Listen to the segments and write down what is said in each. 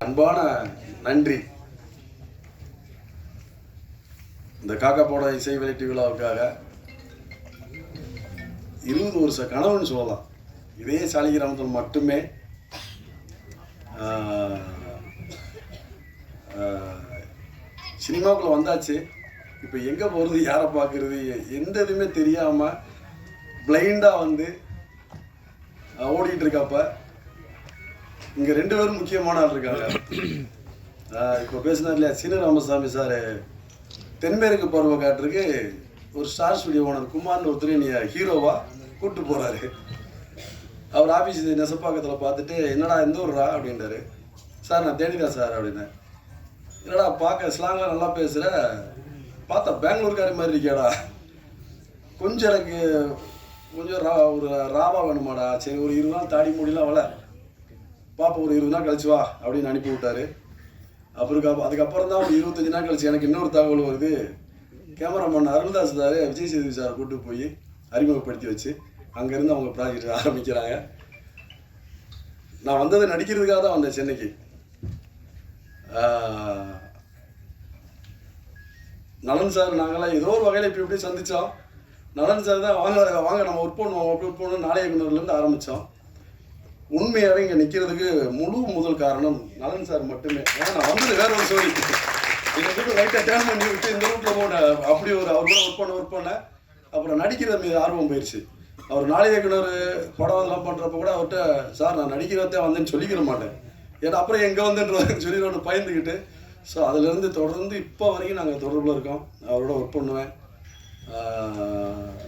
அன்பான நன்றி. இந்த காக்கா போட இசை வெளியீட்டு விழாவுக்காக 20 வருஷ கனவுன்னு சொல்லலாம். இதே சாலிகிராமத்தில் மட்டுமே சினிமாவுக்குள்ள வந்தாச்சு. இப்போ எங்கே போகிறது, யாரை பார்க்குறது, எந்த இதுவுமே தெரியாமல் பிளைண்டாக வந்து ஓடிட்டு இருக்கப்ப இங்கே 2 பேரும் முக்கியமான ஆள் இருக்காங்க. இப்போ பேசினார் இல்லையா சீன ராமசாமி சார், தென்மேற்கு பருவ காட்டுருக்கு ஒரு ஸ்டார் ஸ்டுடியோ ஓனர் குமார்னு ஒருத்தர் நீ ஹீரோவாக கூப்பிட்டு போகிறாரு. அவர் ஆஃபீஸ் நெசப்பாக்கத்தில் பார்த்துட்டு என்னடா எந்த ஊர்ரா அப்படின்றாரு. சார் நான் தேனிதான் சார் அப்படின்னேன். என்னடா பார்க்க ஸ்லாங்காக நல்லா பேசுகிற, பார்த்தா பெங்களூர்காரி மாதிரி இருக்கியாடா, கொஞ்சம் எனக்கு கொஞ்சம் ஒரு ராவா வேணுமாடா, சரி ஒரு 20 நாள் தாடி முடியலாம் வள பாப்பா, ஒரு 20 நாள் கழிச்சு வா அப்படின்னு அனுப்பி விட்டாரு. அதுக்கப்புறம் தான் ஒரு 25 நாள் கழிச்சு எனக்கு இன்னொரு தகவல் வருது. Cameraman Aruldas sir Vijay Sethupathi sir கூப்பிட்டு போய் அறிமுகப்படுத்தி வச்சு அங்கேருந்து அவங்க ப்ராஜெக்ட் ஆரம்பிக்கிறாங்க. நான் வந்தது நடிக்கிறதுக்காக தான் வந்தேன் சென்னைக்கு. நலன் சார் நாங்களாம் ஏதோ ஒரு வகையில் இப்படி சந்தித்தோம். நலன் சார் தான் வாங்க நம்ம ஒர்க் பண்ணுவோம் நாளையகுனர்லேருந்து ஆரம்பித்தோம். உண்மையாகவே இங்கே நிற்கிறதுக்கு முழு முதல் காரணம் நலன் சார் மட்டுமே. ஏன்னா நான் வந்தது வேற ஒரு ஸ்டோரி. இதை கூட லைட்டாக டேர்ன் பண்ணி விட்டு இந்த ரூட்டில் போனேன். அப்படி ஒரு அவர் கூட ஒர்க் பண்ணேன். அப்புறம் நடிக்கிறது மீது ஆர்வம் போயிடுச்சு. அவர் நாளையகுனர் படம் இதெல்லாம் பண்ணுறப்ப கூட அவர்கிட்ட சார் நான் நடிக்கிறதே வந்தேன்னு சொல்லிக்கிற மாட்டேன். ஏன்னா அப்புறம் எங்கே வந்தேன்னு சொல்லி பயந்துக்கிட்டு ஸோ அதிலேருந்து தொடர்ந்து இப்போ வரைக்கும் நாங்கள் தொடர்பில் இருக்கோம். அவரோட ஒர்க் பண்ணுவேன்.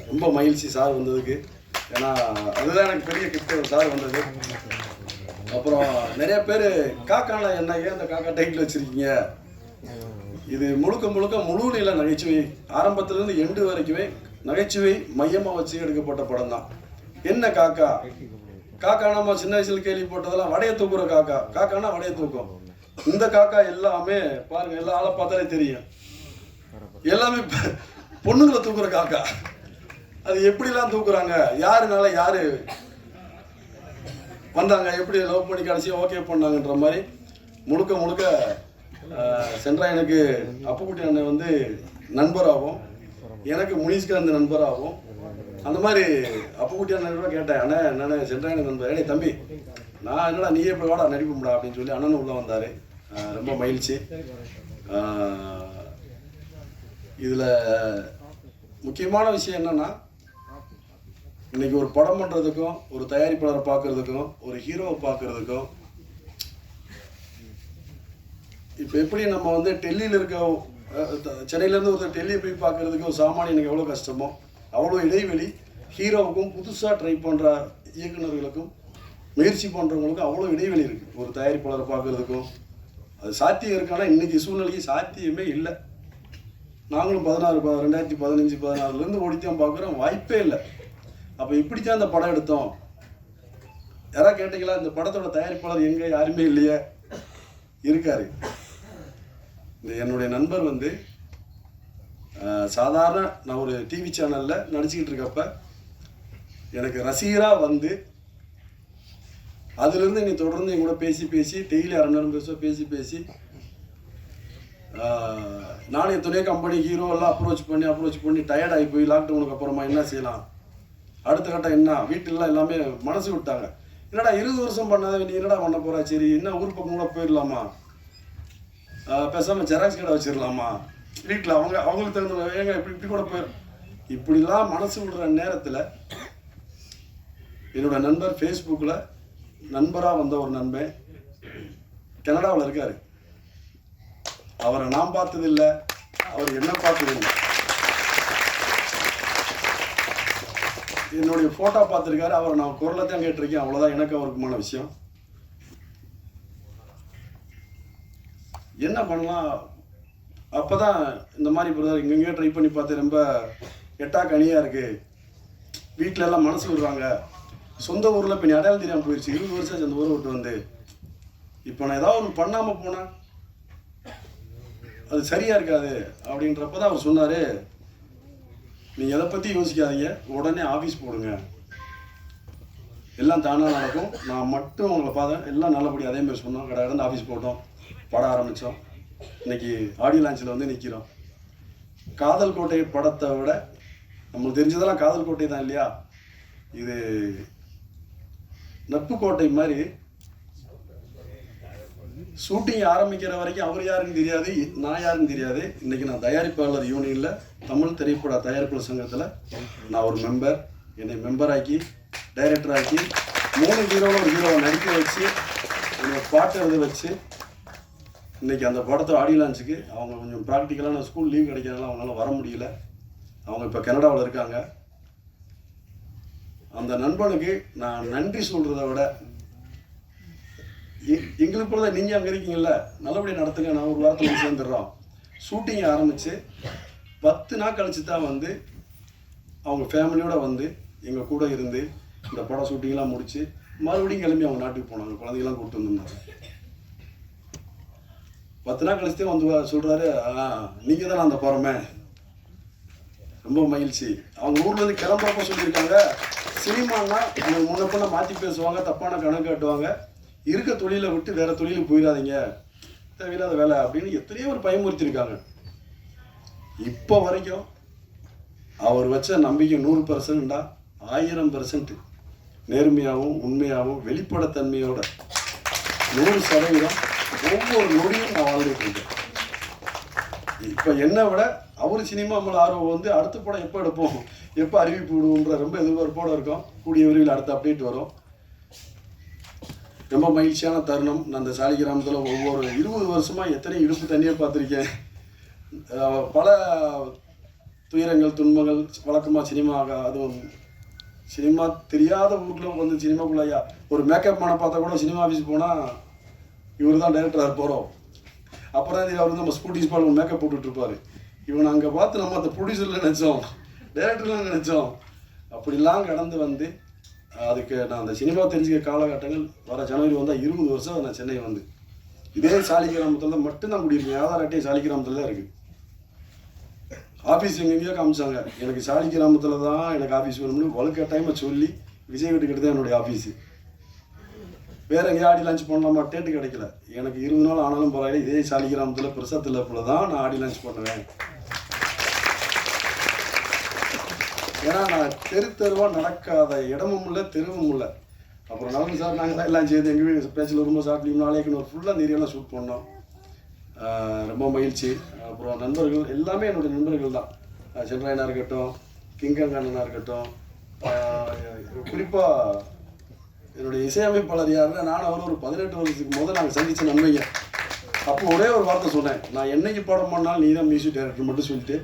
ரொம்ப மகிழ்ச்சி சார் வந்ததுக்கு. ஏன்னா அதுதான் எனக்கு பெரிய கிஃப்ட் சார் வந்தது. அப்புறம் நிறைய பேர் காக்கால என்ன ஏன் அந்த காக்கா டைட்டில் வச்சுருக்கீங்க, இது முழுக்க முழு நில நகைச்சுவை, ஆரம்பத்துலேருந்து எண்டு வரைக்குமே நகைச்சுவை மையமாக வச்சு எடுக்கப்பட்ட படம் தான். என்ன காக்கா, காக்கா நம்ம சின்ன வயசுல கேள்விப்பட்டதெல்லாம் வடைய தூக்குற காக்கா, காக்கானா வடைய தூக்கும். இந்த காக்கா எல்லாமே பாருங்க, எல்லா ஆளை பார்த்தாலே தெரியும், எல்லாமே பொண்ணுங்களை தூக்குற காக்கா. அது எப்படிலாம் தூக்குறாங்க, யாருனால யாரு வந்தாங்க, எப்படி லவ் பண்ணி கடைசியாக ஓகே பண்ணாங்கன்ற மாதிரி முழுக்க சென்றா எனக்கு அப்புக்குட்டி அண்ணன் வந்து நண்பராகவும், எனக்கு முனிஷ்காந்த் நண்பராகவும், அந்த மாதிரி அப்புக்குட்டி அண்ணன் கூட கேட்டேன், அண்ணே என்னண்ணே சென்றா எனக்கு நண்பர், ஏடே தம்பி நான் என்னடா நீயே போய் வாடா நடிப்புடா அப்படின்னு சொல்லி அண்ணன் உள்ளே வந்தார். ரொம்ப மகிழ்ச்சி. இதில் முக்கியமான விஷயம் என்னென்னா, இன்றைக்கி ஒரு படம் பண்ணுறதுக்கும், ஒரு தயாரிப்பாளரை பார்க்குறதுக்கும், ஒரு ஹீரோவை பார்க்குறதுக்கும், இப்போ எப்படி நம்ம வந்து டெல்லியில் இருக்க சென்னையிலேருந்து ஒருத்தர் டெல்லியை போய் பார்க்குறதுக்கும் சாமானியனுக்கு எவ்வளோ கஷ்டமோ அவ்வளோ இடைவெளி ஹீரோவுக்கும் புதுசாக ட்ரை பண்ணுற இயக்குநர்களுக்கும் முயற்சி பண்ணுறவங்களுக்கும் அவ்வளோ இடைவெளி இருக்குது. ஒரு தயாரிப்பாளரை பார்க்குறதுக்கும் அது சாத்தியம் இருக்கானா இன்றைக்கி சூழ்நிலைக்கு சாத்தியமே இல்லை. நாங்களும் 2015, 2016 ஓடித்தான் பார்க்குறோம், வாய்ப்பே இல்லை. அப்போ இப்படித்தான் இந்த படம் எடுத்தோம். யாராவது கேட்டீங்களா இந்த படத்தோட தயாரிப்பாளர் எங்கே, யாருமே இல்லையே, இருக்காரு. இந்த என்னுடைய நண்பர் வந்து சாதாரண நான் ஒரு டிவி சேனலில் நடிச்சுக்கிட்டு இருக்கப்ப எனக்கு ரசிகராக வந்து அதுலேருந்து நீ தொடர்ந்து என் கூட பேசி டெய்லி 1/2 மணி நேரம் பேசி நானே துணை கம்பெனி ஹீரோவெல்லாம் அப்ரோச் பண்ணி டயர்டாகி போய் லாக்டவுனுக்கு அப்புறமா என்ன செய்யலாம், அடுத்த கட்டம் என்ன, வீட்டிலலாம் எல்லாமே மனசு விட்டாங்க. என்னடா 20 வருஷம் பண்ணாத நீ என்னடா பண்ண போகிறா, சரி என்ன ஊர் பக்கம் கூட போயிடலாமா, பேசாமல் ஜெராக்ஸ் கடை வச்சிடலாமா, வீட்டில் அவங்களுக்கு தகுந்த ஏங்க இப்படி கூட போயிடும், இப்படிலாம் மனசு விடுற நேரத்தில் என்னோட நண்பர் ஃபேஸ்புக்கில் நண்பராக வந்த ஒரு நண்பன் கனடாவில் இருக்கார். அவரை நான் பார்த்ததில்லை, அவர் என்ன பார்த்ததில்லை. என்னுடைய ஃபோட்டோ பார்த்துருக்காரு, அவரை நான் குரலை தான் கேட்டிருக்கேன், அவ்வளோதான் எனக்கு அவருக்குமான விஷயம். என்ன பண்ணலாம், அப்போ தான் இந்த மாதிரி பிரதர் இங்கெங்கே ட்ரை பண்ணி பார்த்து ரொம்ப கனியாக இருக்குது, வீட்டில எல்லாம் மனசு விடுறாங்க, சொந்த ஊரில் இப்போ நீ அடையாளம் தெரியாமல் போயிடுச்சு, 20 வருஷம் அந்த ஊரை விட்டு வந்து, இப்போ நான் ஏதாவது ஒன்று பண்ணாமல் போனேன் அது சரியாக இருக்காது அப்படின்றப்ப தான் அவர் சொன்னார், நீங்கள் எதை பற்றி யோசிக்காதீங்க, உடனே ஆஃபீஸ் போடுங்க, எல்லாம் தானாக நடக்கும், நான் மட்டும் உங்களை பார்த்தேன், எல்லாம் நல்லபடி அதேமாதிரி சொன்னோம், கடை ஆஃபீஸ் போட்டோம். பாட ஆரம்பித்தோம். இன்னைக்கு ஆடியோ லான்ச்சில் வந்து நிற்கிறோம். காதல் கோட்டை படத்தை விட நம்மளுக்கு தெரிஞ்சதெல்லாம் காதல் கோட்டை தான் இல்லையா, இது நட்பு கோட்டை மாதிரி. ஷூட்டிங் ஆரம்பிக்கிற வரைக்கும் அவர் யாருன்னு தெரியாது, நான் யாருன்னு தெரியாது. இன்றைக்கி நான் தயாரிப்பாளர் யூனியனில் தமிழ் திரைப்பட தயாரிப்பாளர் சங்கத்தில் நான் ஒரு மெம்பர். என்னை மெம்பராக்கி டைரக்டர் ஆக்கி 3 ஹீரோவில் ஒரு ஹீரோவை நடிக்க வச்சு என்னை பாட்டு எழுத வச்சு இன்றைக்கி அந்த படத்தை ஆடியோ லான்ச்சுக்கு அவங்க கொஞ்சம் ப்ராக்டிக்கலான ஸ்கூல் லீவ் கிடைக்கிறதுனால அவங்களால வர முடியல. அவங்க இப்போ கனடாவில் இருக்காங்க. அந்த நண்பனுக்கு நான் நன்றி சொல்கிறத விட, எங்களுக்கு கூட நீங்கள் அங்கே இருக்கீங்கல்ல, நல்லபடியாக நடத்துங்க, நான் ஒரு வாரத்தில் சேர்ந்துடுறோம். ஷூட்டிங் ஆரம்பித்து 10 நாள் கழிச்சு தான் வந்து அவங்க ஃபேமிலியோடு வந்து எங்கள் கூட இருந்து இந்த படம் ஷூட்டிங்லாம் முடித்து மறுபடியும் கிளம்பி அவங்க நாட்டுக்கு போனாங்க. குழந்தைங்களாம் கூப்பிட்டு வந்துருந்தாங்க. 10 நாள் கழிச்சுட்டே வந்து சொல்கிறாரு, நீங்கள் தான் அந்த போகிறோமே, ரொம்ப மகிழ்ச்சி. அவங்க ஊர்லேருந்து கிளம்புறப்ப சொல்லியிருக்காங்க, சினிமான்னா அவங்க முன்ன பின்ன மாற்றி பேசுவாங்க, தப்பான கணக்கு காட்டுவாங்க, இருக்க தொழிலை விட்டு வேறு தொழிலுக்கு போயிடாதீங்க, தேவையில்லாத வேலை அப்படின்னு எத்தனையோ ஒரு பயமுறுத்திருக்காங்க. இப்போ வரைக்கும் அவர் வச்ச நம்பிக்கை 100%, 1000% நேர்மையாகவும் உண்மையாகவும் வெளிப்படைத்தன்மையோட 100% ஒவ்வொரு நொடியும் நான் வாழ்ந்துட்டு இருக்கேன். இப்போ என்னை விட அவர் சினிமா மேலே ஆர்வம் வந்து அடுத்த படம் எப்போ எடுப்போம், எப்போ அறிவிப்பு விடுவோன்ற ரொம்ப எதிர்பார்ப்போடு இருக்கோம். கூடிய விரைவில் அடுத்த அப்டேட் வரும். ரொம்ப மகிழ்ச்சியான தருணம். நான் அந்த சாலிகிராமத்தில் ஒவ்வொரு 20 வருஷமாக எத்தனை இடுப்பு தண்ணியை பார்த்துருக்கேன். பல துயரங்கள் துன்பங்கள். வழக்கமாக சினிமாவாக, அதுவும் சினிமா தெரியாத ஊரில் வந்து சினிமாக்குள்ளையா ஒரு மேக்கப் மேனை பார்த்தா கூட சினிமா ஆஃபீஸ் போனால் இவர் தான் டைரக்டராக போகிறோம். அப்புறம் அவர் வந்து நம்ம ஸ்கூட்டி ஸ்பால் மேக்கப் போட்டுட்ருப்பார். இவனை அங்கே பார்த்து நம்ம அந்த ப்ரொடியூசரில் நினச்சோம், டைரக்டரில் நினச்சோம். அப்படிலாம் கடந்து வந்து அதுக்கு நான் அந்த சினிமா தெரிஞ்சுக்க காலகட்டங்கள் வர ஜனவரி வந்தால் 20 வருஷம் நான் சென்னை வந்து இதே சாலிகிராமத்தில் தான் மட்டும்தான் குடியிருக்கேன். ஆதார் அட்டையும் சாலிகிராமத்தில் தான் இருக்குது. ஆஃபீஸ் எங்கெங்கேயோ காமிச்சாங்க. எனக்கு சாலிகிராமத்தில் தான் எனக்கு ஆஃபீஸ் வேணும்னு வழுக்க டைமை சொல்லி விஜய் வீட்டுக்கிட்ட தான் என்னுடைய ஆஃபீஸு. வேறு எங்கேயா ஆடி லான்ச் பண்ணலாமா, டேட்டு கிடைக்கல. எனக்கு 20 நாள் ஆனாலும் பரவாயில்ல, இதே சாலிகிராமத்தில் பிரசத்தில் தான் நான் ஆடி லான்ச் பண்ணுவேன். ஏன்னா நான் தெருவாக நடக்காத இடமும் இல்லை, தெருவும் இல்லை. அப்புறம் நடந்து சார் நாங்கள் தான் எல்லாம் செய்து எங்கள் வீடு பேச்சில் ரொம்ப ஷார்ட் ஃபிலிம் நாளைக்கு ஒரு ஃபுல்லாக அந்த ஏரியாலாம் ஷூட் பண்ணோம். ரொம்ப மகிழ்ச்சி. அப்புறம் நண்பர்கள் எல்லாமே என்னுடைய நண்பர்கள் தான். சென்ட்ராயனாக இருக்கட்டும், கிங்கங்கண்ணனாக இருக்கட்டும், குறிப்பாக என்னுடைய இசையமைப்பாளர் யாருன்னா, நான் அவர் ஒரு 18 வருஷத்துக்கு முதல் நாங்கள் சந்தித்த நன்மைங்க. அப்போ ஒரே ஒரு வார்த்தை சொன்னேன், நான் என்னைக்கு படம் பண்ணாலும் நீ தான் மியூசிக் டைரக்டர் மட்டும் சொல்லிட்டு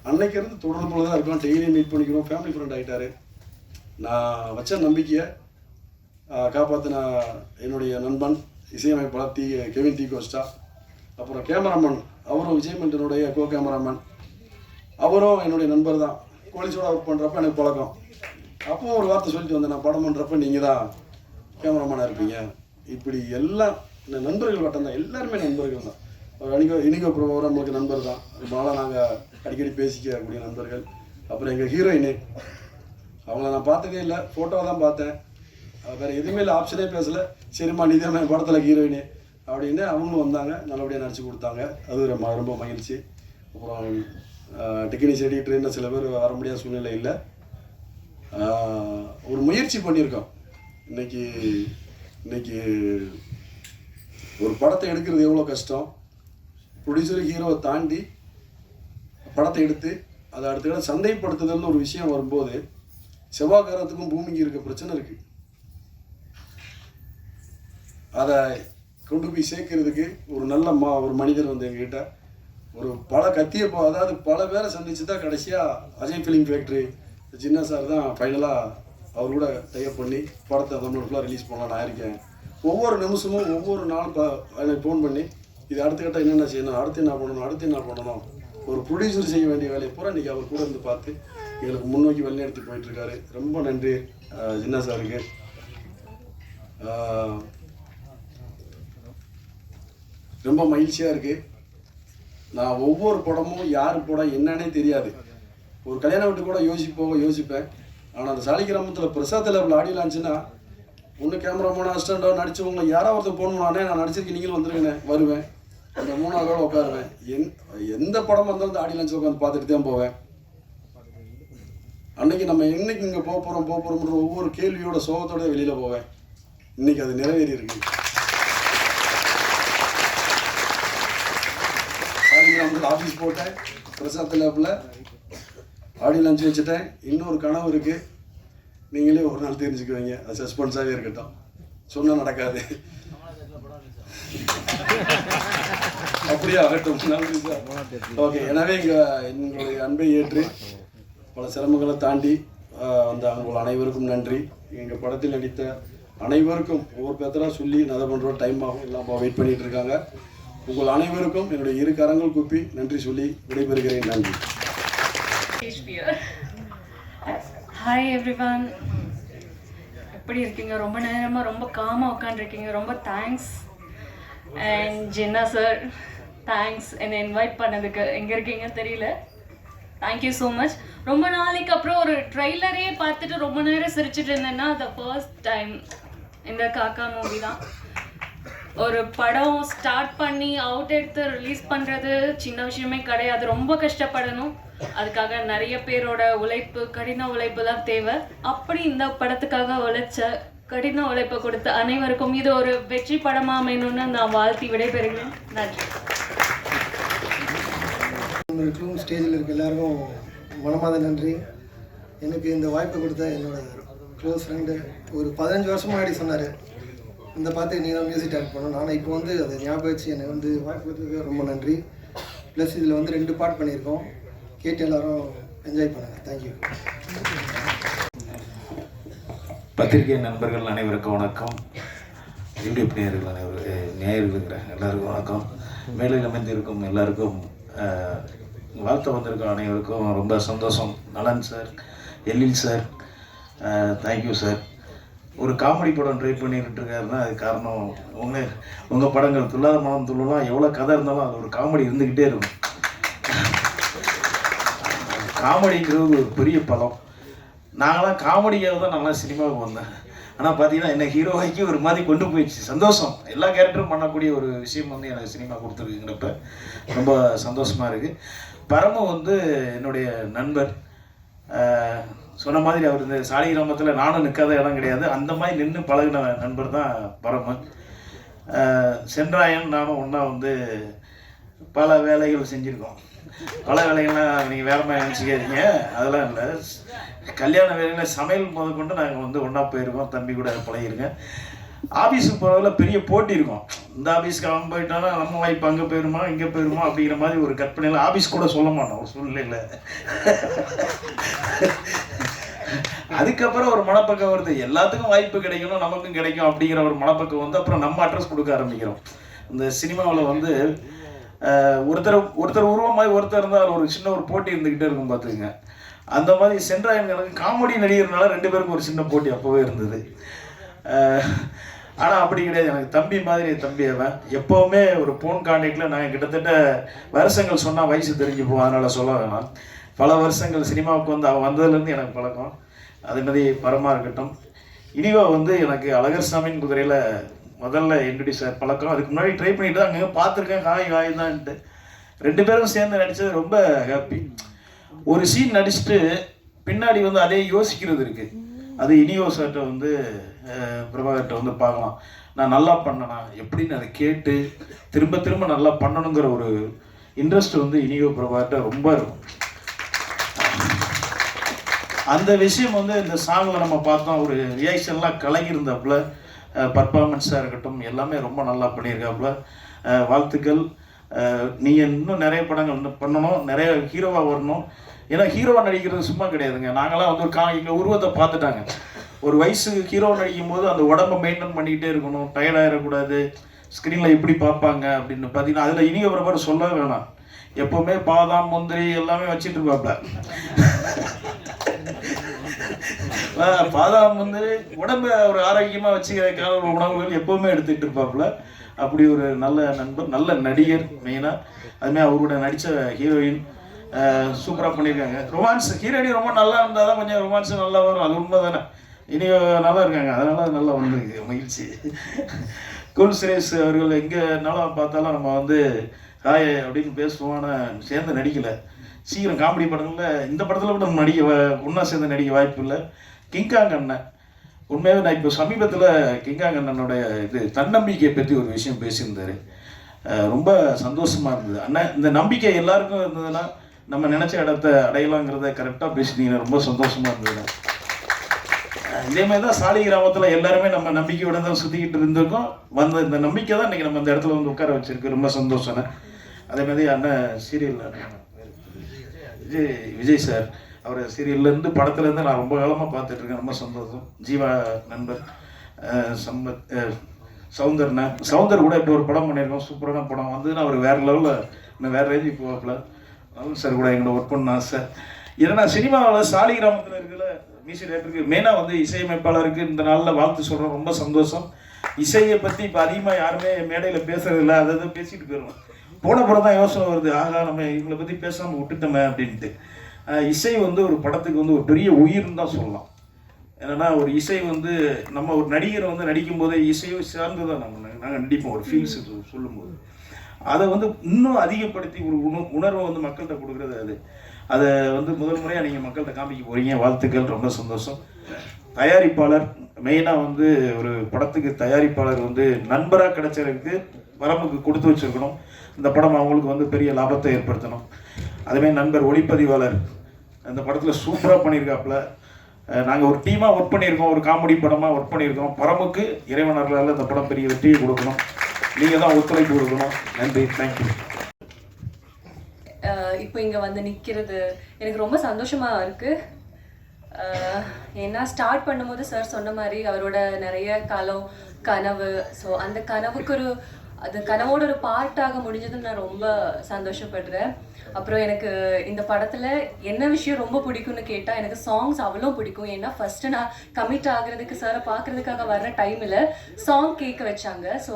அன்னைக்கு இருந்து தொடர்ந்து போல தான் இருக்கோம். டெய்லியும் மீட் பண்ணிக்கிறோம். ஃபேமிலி ஃப்ரெண்ட் ஆகிட்டார். நான் வச்ச நம்பிக்கையை காப்பாற்றின என்னுடைய நண்பன் இசையமைப்பாளர் கெவின் டி கோஸ்டா. அப்புறம் கேமராமேன், அவரும் விஜய் மண்டனுடைய கோ கேமராமேன், அவரும் என்னுடைய நண்பர் தான். கோலிஸோட ஒர்க் பண்ணுறப்ப எனக்கு பழக்கம். அப்பவும் ஒரு வார்த்தை சொல்லிட்டு வந்தேன், நான் படம் பண்ணுறப்ப நீங்கள் தான் கேமராமேனாக இருப்பீங்க. இப்படி எல்லாம் இந்த நண்பர்கள் வட்டம் தான், எல்லாருமே நண்பர்கள் தான். இனிகோ ப்ரோ நம்மளுக்கு நண்பர் தான். ரொம்ப நாளாக நாங்கள் அடிக்கடி பேசிக்கக்கூடிய நண்பர்கள். அப்புறம் எங்கள் ஹீரோயினு, அவங்கள நான் பார்த்ததே இல்லை, ஃபோட்டோவை தான் பார்த்தேன். வேறு எதுவுமே இல்லை, ஆப்ஷனே பேசலை. சரிம்மா நீ தான் என் படத்தில் ஹீரோயினு அப்படின்னு அவங்களும் வந்தாங்க, நல்லபடியாக நடிச்சு கொடுத்தாங்க. அது ரொம்ப மகிழ்ச்சி. அப்புறம் டெக்னீஷியன் எடிட்டர்னு சில பேர் வர முடியாத சூழ்நிலை இல்லை. ஒரு முயற்சி பண்ணியிருக்கோம். இன்னைக்கு ஒரு படத்தை எடுக்கிறது எவ்வளோ கஷ்டம். ப்ரொடியூசர் ஹீரோவை தாண்டி படத்தை எடுத்து அதை அடுத்த கடை சந்தைப்படுத்துதல்னு ஒரு விஷயம் வரும்போது செவ்வாய்க்கிரகத்துக்கும் பூமிக்கு இருக்க பிரச்சனை இருக்குது. அதை கொண்டு போய் சேர்க்கறதுக்கு ஒரு நல்ல ஒரு மனிதர் வந்து எங்ககிட்ட ஒரு அதாவது பல பேரை சந்திச்சு தான் கடைசியாக அஜய் ஃபிலிம் ஃபேக்ட்ரி சின்ன சார் தான் ஃபைனலாக அவர் கூட டைப் பண்ணி படத்தை தமிழ் ஃபுல்லாக ரிலீஸ் பண்ணலாம் நான் இருக்கேன். ஒவ்வொரு நிமிஷமும் ஒவ்வொரு நாளும் எனக்கு ஃபோன் பண்ணி இது அடுத்த கட்டம் என்னென்ன செய்யணும், அடுத்து என்ன பண்ணணும் ஒரு ப்ரொடியூசர் செய்ய வேண்டிய வேலையை பூரா இன்றைக்கி அவர் கூட இருந்து பார்த்து எங்களுக்கு முன்னோக்கி வழிநடத்தி போயிட்டுருக்காரு. ரொம்ப நன்றி ஜின்னா சாருக்கு. ரொம்ப மகிழ்ச்சியாக இருக்குது. நான் ஒவ்வொரு படமும் யார் படம் என்னன்னே தெரியாது. ஒரு கல்யாண வீட்டு கூட யோசிப்பேன். ஆனால் அந்த சாலிகிராமத்தில் பிரசாத் லேபில் ஆடியோ லான்ச்சுன்னா ஒன்று கேமராமேன் அசிஸ்டண்டோ நடிச்சவங்க யாராவது ஒருத்தர் போகணும்னானே நான் நடிச்சிருக்கேன் நீங்களும் வந்துருங்கண்ணே வருவேன். அந்த 3ஆவது ரோல உட்காருவேன். எந்த படம் வந்தாலும் ஆடி லஞ்சில் உட்காந்து பார்த்துட்டு தான் போவேன். அன்னைக்கு நம்ம என்னைக்கு இங்கே போகிறோம்ன்ற ஒவ்வொரு கேள்வியோட சோகத்தோட வெளியில் போவேன். இன்னைக்கு அது நிறைவேறி இருக்கு. ஆஃபீஸ் போட்டேன், பிரசாத் லேபில் ஆடி லஞ்ச் வச்சுட்டேன். இன்னொரு கனவு இருக்குது, நீங்களே ஒரு நாள் தெரிஞ்சுக்குவீங்க. அது சஸ்பென்ஸாகவே இருக்கட்டும், சொன்னால் நடக்காது. அப்படியே ஆகட்டும். நன்றி சார். ஓகே, எனவே இங்கே எங்களுடைய அன்பை ஏற்று பல சிரமங்களை தாண்டி வந்த உங்கள் அனைவருக்கும் நன்றி. எங்கள் படத்தில் நடித்த அனைவருக்கும் ஒவ்வொரு பேத்தராக சொல்லி நதை பண்ணுறோம், டைம் ஆகும், எல்லாம் வெயிட் பண்ணிகிட்டு இருக்காங்க. உங்கள் அனைவருக்கும் என்னுடைய 2 கரங்கள் கூப்பி நன்றி சொல்லி விடைபெறுகிறேன். நன்றி. ஹாய் எவ்ரிவன், எப்படி இருக்கீங்க? ரொம்ப நேரமாக ரொம்ப காமாக உட்காந்துருக்கீங்க. ரொம்ப thanks. And Jinnah sir, thanks என்னை இன்வைட் பண்ணதுக்கு. எங்கே இருக்கீங்க தெரியல. Thank you so much. ரொம்ப நாளைக்கு அப்புறம் ஒரு ட்ரெய்லரே பார்த்துட்டு ரொம்ப நேரம் சிரிச்சிட்டு இருந்தேன்னா த ஃபர்ஸ்ட் டைம் இந்த காக்கா மூவி தான். ஒரு படம் ஸ்டார்ட் பண்ணி அவுட் எடுத்து ரிலீஸ் பண்ணுறது சின்ன விஷயமே கிடையாது. ரொம்ப கஷ்டப்படணும். அதுக்காக நிறைய பேரோட உழைப்பு, கடின உழைப்பு தான் தேவை. அப்படி இந்த படத்துக்காக உழைச்ச, கடின உழைப்பை கொடுத்த அனைவருக்கும் இது ஒரு வெற்றி படமாக அமையணும்னு நான் வாழ்த்தி விடைபெறுகிறேன். நன்றி. உங்களுக்கும் ஸ்டேஜில் இருக்க எல்லாருக்கும் மனமாத நன்றி. எனக்கு இந்த வாய்ப்பு கொடுத்த என்னோட க்ளோஸ் ஃப்ரெண்டு ஒரு 15 வருஷம் முன்னாடி சொன்னார், இந்த பார்த்து நீ தான் மியூசிக் டைரக்ட் பண்ணணும். ஆனால் இப்போ அதை ஞாபகம் வச்சு என்னை வாய்ப்பு கொடுத்ததுக்கு ரொம்ப நன்றி. ப்ளஸ் இதில் 2 பார்ட் பண்ணியிருக்கோம். கேட்டு எல்லோரும் என்ஜாய் பண்ணுங்கள். தேங்க்யூ. பத்திரிகை நண்பர்கள் அனைவருக்கும் வணக்கம். யூடியூப் நேயர்களுங்கிற எல்லாருக்கும் வணக்கம். மேலில் அமைந்திருக்கும் எல்லாருக்கும் வாழ்த்து வந்திருக்க அனைவருக்கும் ரொம்ப சந்தோஷம். நலன் சார், எழில் சார், தேங்க்யூ சார். ஒரு காமெடி படம் ட்ரை பண்ணிக்கிட்டு இருக்காருன்னா அது காரணம் உங்கள் படங்கள் துள்ளாத மனம் துள்ளலாம், எவ்வளோ கதை இருந்தாலும் அது ஒரு காமெடி இருந்துக்கிட்டே இருக்கும். காமெடிங்கிறது ஒரு பெரிய படம். நாங்களாம் காமெடியாக தான் நல்லா சினிமாவுக்கு வந்தேன். ஆனால் பார்த்தீங்கன்னா என்னை ஹீரோவாக்கி ஒரு மாதிரி கொண்டு போயிடுச்சு. சந்தோஷம். எல்லா கேரக்டரும் பண்ணக்கூடிய ஒரு விஷயம் எனக்கு சினிமா கொடுத்துருக்குங்கிறப்ப ரொம்ப சந்தோஷமாக இருக்குது. பரம என்னுடைய நண்பர். சொன்ன மாதிரி அவர் இந்த சாலிகிராமத்தில் நானும் நிற்காத இடம் கிடையாது. அந்த மாதிரி நின்று பழகின நண்பர் தான் பரமன். சென்றாயன் நானும் ஒன்றா பல வேலைகள் செஞ்சுருக்கோம். பல வேலைகள்லாம் நீங்கள் வேற மாதிரி நினச்சிக்காதீங்க, அதெல்லாம் இல்லை. கல்யாண வேலையில் சமையல் முதற்கொண்டு நாங்கள் ஒன்றா போயிருக்கோம். தம்பி கூட பழகிருக்கேன். ஆஃபீஸுக்கு போகிறதில் பெரிய போட்டி இருக்கும். இந்த ஆஃபீஸ்க்கு அவன் போயிட்டானா நம்ம வாய்ப்பு அங்கே போயிருமா இங்கே போயிருமா அப்படிங்கிற மாதிரி ஒரு கற்பனையில் ஆஃபீஸ் கூட சொல்ல மாட்டோம் ஒரு சூழ்நிலையில். அதுக்கப்புறம் ஒரு மனப்பக்கம் வருது, எல்லாத்துக்கும் வாய்ப்பு கிடைக்கணும், நமக்கும் கிடைக்கும் அப்படிங்கிற ஒரு மனப்பக்கம் அப்புறம் நம்ம அட்ரஸ் கொடுக்க ஆரம்பிக்கிறோம். இந்த சினிமாவில் ஒருத்தர் உருவமாய் ஒருத்தர் இருந்தால் ஒரு சின்ன ஒரு போட்டி இருந்துக்கிட்டே இருக்கும் பார்த்துக்குங்க. அந்த மாதிரி சென்றாயனுக்கு காமெடி நடிகர்னால 2 பேருக்கும் ஒரு சின்ன போட்டி அப்போவே இருந்தது. ஆனால் அப்படி கிடையாது. எனக்கு தம்பி மாதிரி தம்பி அவன். எப்போவுமே ஒரு ஃபோன் கான்டாக்டில் நாங்கள் கிட்டத்தட்ட வருஷங்கள் சொன்னால் வயசு தெரிஞ்சுப்போம், அதனால் சொல்ல வேணாம். பல வருஷங்கள் சினிமாவுக்கு அவன் வந்ததுலேருந்து எனக்கு பழக்கம். அதே மாதிரி பரமாக இருக்கட்டும். இனிவா எனக்கு அழகர் சாமியின் குதிரையில் முதல்ல இன்ட்ரடியூஸ் பழக்கம். அதுக்கு முன்னாடி ட்ரை பண்ணிட்டு தான் அங்கே பார்த்துருக்கேன். காய் தான்ட்டு 2 பேரும் சேர்ந்து நடித்தது ரொம்ப ஹாப்பி. ஒரு சீன் நடிச்சுட்டு பின்னாடி அதே யோசிக்கிறது இருக்குது. அது இனியோ சார்கிட்ட பிரபாகர்கிட்ட பார்க்கலாம், நான் நல்லா பண்ணனா எப்படின்னு அதை கேட்டு திரும்ப திரும்ப நல்லா பண்ணணுங்கிற ஒரு இன்ட்ரெஸ்ட் இனியோ பிரபாகர்கிட்ட ரொம்ப இருக்கும். அந்த விஷயம் இந்த சாங்கில் நம்ம பார்த்தோம். ஒரு ரியாக்ஷன்லாம் கலங்கியிருந்தாப்புல, பர்ஃபார்மன்ஸாக இருக்கட்டும் எல்லாமே ரொம்ப நல்லா பண்ணியிருக்காப்புல. வாழ்த்துக்கள். நீங்கள் இன்னும் நிறைய படங்கள் பண்ணணும், நிறைய ஹீரோவாக வரணும். ஏன்னா ஹீரோவாக நடிக்கிறது சும்மா கிடையாதுங்க. நாங்களாம் எங்கள் உருவத்தை பார்த்துட்டாங்க. ஒரு வயசு ஹீரோ நடிக்கும் போது அந்த உடம்பை மெயின்டைன் பண்ணிக்கிட்டே இருக்கணும், டயர்டாயிடக்கூடாது, ஸ்க்ரீனில் எப்படி பார்ப்பாங்க அப்படின்னு பார்த்தீங்கன்னா அதில் இனிய ஒரு சொல்லவே வேணாம். எப்போவுமே பாதாம் முந்திரி எல்லாமே வச்சுட்டு இருப்பாப்ல. பாதாம் உடம்பை ஒரு ஆரோக்கியமாக வச்சுக்கிறதுக்கான ஒரு உணவுகள் எப்போவுமே எடுத்துகிட்டு இருப்பாப்புல. அப்படி ஒரு நல்ல நண்பர், நல்ல நடிகர் மெயினாக. அதுமாதிரி அவரோட நடித்த ஹீரோயின் சூப்பராக பண்ணியிருக்காங்க. ரொமான்ஸ் ஹீரோயின் ரொம்ப நல்லா இருந்தால் தான் கொஞ்சம் ரொமான்ஸ் நல்லா வரும், அது உண்மை தானே. இனி நல்லா இருக்காங்க, அதனால நல்லா வந்துருக்கு, மகிழ்ச்சி. கூல் சுரேஷ் அவர்கள் எங்கேனாலும் பார்த்தாலும் நம்ம வந்து ஹாய் அப்படின்னு பேசுவோம். ஆனால் சேர்ந்து நடிக்கலை. சீக்கிரம் காமெடி படங்களில் இந்த படத்தில் கூட நம்ம ஒன்றா சேர்ந்து நடிக்க வாய்ப்பு இல்லை. கிங்காங் அண்ணன் உண்மையாகவே நான் இப்போ சமீபத்தில் கிங்காங் அண்ணனுடைய தன்னம்பிக்கையை பற்றி ஒரு விஷயம் பேசியிருந்தார். ரொம்ப சந்தோஷமாக இருந்தது. அண்ணன் இந்த நம்பிக்கை எல்லாருக்கும் இருந்ததுன்னா நம்ம நினச்ச இடத்த அடையலாங்கிறத கரெக்டாக பேசினீங்க. ரொம்ப சந்தோஷமாக இருந்தது. இதே மாதிரி தான் சாலி கிராமத்தில் எல்லாருமே நம்ம நம்பிக்கையோட தான் சுற்றிக்கிட்டு இருந்திருக்கோம். இந்த நம்பிக்கை தான் இன்றைக்கி நம்ம இந்த இடத்துல வந்து உட்கார வச்சிருக்கு. ரொம்ப சந்தோஷம். அதே மாதிரி அண்ணன் சீரியலில் விஜய் சார் அவர் சீரியல்லேருந்து படத்துலேருந்து நான் ரொம்ப காலமாக பார்த்துட்ருக்கேன். ரொம்ப சந்தோஷம். ஜீவா நண்பர் சவுந்தர் கூட இப்போ ஒரு படம் பண்ணியிருக்கோம். சூப்பரான படம் வந்து அவர் வேறு லெவலில் இன்னும் வேறு ரேஞ்சுக்கு போகல. நவல் சார் கூட எங்களோட ஒர்க் பண்ண ஆசை. ஏன்னா சினிமாவில் சாலி கிராமத்தில் இருக்கிற மியூசிக் டைரக்டருக்கு மெயினாக வந்து இசையமைப்பாளருக்கு இந்த நாளில் வாழ்த்து சொல்கிறோம். ரொம்ப சந்தோஷம். இசையை பற்றி இப்போ அதிகமாக யாருமே மேடையில் பேசுறதில்ல. அதை பேசிட்டு போயிடுவோம். போன பிறகு தான் யோசனை வருது, ஆகா நம்ம இவங்களை பற்றி பேசாமல் விட்டுட்டோமே அப்படின்ட்டு. இசை வந்து ஒரு படத்துக்கு வந்து ஒரு பெரிய உயிர்னு தான் சொல்லலாம். ஏன்னா ஒரு இசை வந்து நம்ம ஒரு நடிகரை வந்து நடிக்கும் போதே இசையை சார்ந்து தான் நாங்கள் நடிப்போம். ஒரு ஃபீல்ஸ் சொல்லும்போது அதை வந்து இன்னும் அதிகப்படுத்தி ஒரு உணர்வை வந்து மக்கள்கிட்ட கொடுக்குறது அதை வந்து முதல் முறையாக நீங்கள் மக்கள்கிட்ட காமிக்க போகிறீங்க. வாழ்த்துக்கள். ரொம்ப சந்தோஷம். தயாரிப்பாளர் மெயினாக வந்து ஒரு படத்துக்கு தயாரிப்பாளர் வந்து நண்பராக கிடைச்சதுக்கு வரம்புக்கு கொடுத்து வச்சுருக்கணும். இந்த படம் அவங்களுக்கு வந்து பெரிய லாபத்தை ஏற்படுத்தணும். அதேமாதிரி நண்பர் ஒளிப்பதிவாளர் அந்த படத்தில் சூப்பராக பண்ணியிருக்காப்புல. நாங்கள் ஒரு டீமாக ஒர்க் பண்ணியிருக்கோம். ஒரு காமெடி படமாக ஒர்க் பண்ணியிருக்கோம். பரமுக்கு இறைவனர்களால் இந்த படம் பெரிய வெற்றியை கொடுக்கணும். நீங்கள் தான் ஒத்துழைப்பு கொடுக்கணும். நன்றி. தேங்க்யூ. இப்போ இங்கே வந்து நிற்கிறது எனக்கு ரொம்ப சந்தோஷமாக இருக்குது. ஏன்னா ஸ்டார்ட் பண்ணும்போது சார் சொன்ன மாதிரி அவரோட நிறைய கனவு. ஸோ அந்த கனவுக்கு அது கனவோட ஒரு பார்ட்டாக முடிஞ்சதுன்னு நான் ரொம்ப சந்தோஷப்படுறேன். அப்புறம் எனக்கு இந்த படத்தில் என்ன விஷயம் ரொம்ப பிடிக்கும்னு கேட்டால் எனக்கு சாங்ஸ் அவ்வளோ பிடிக்கும். ஏன்னா ஃபஸ்ட்டு நான் கமிட் ஆகுறதுக்கு சாரை பார்க்குறதுக்காக வர்ற டைமில் சாங் கேட்க வச்சாங்க. ஸோ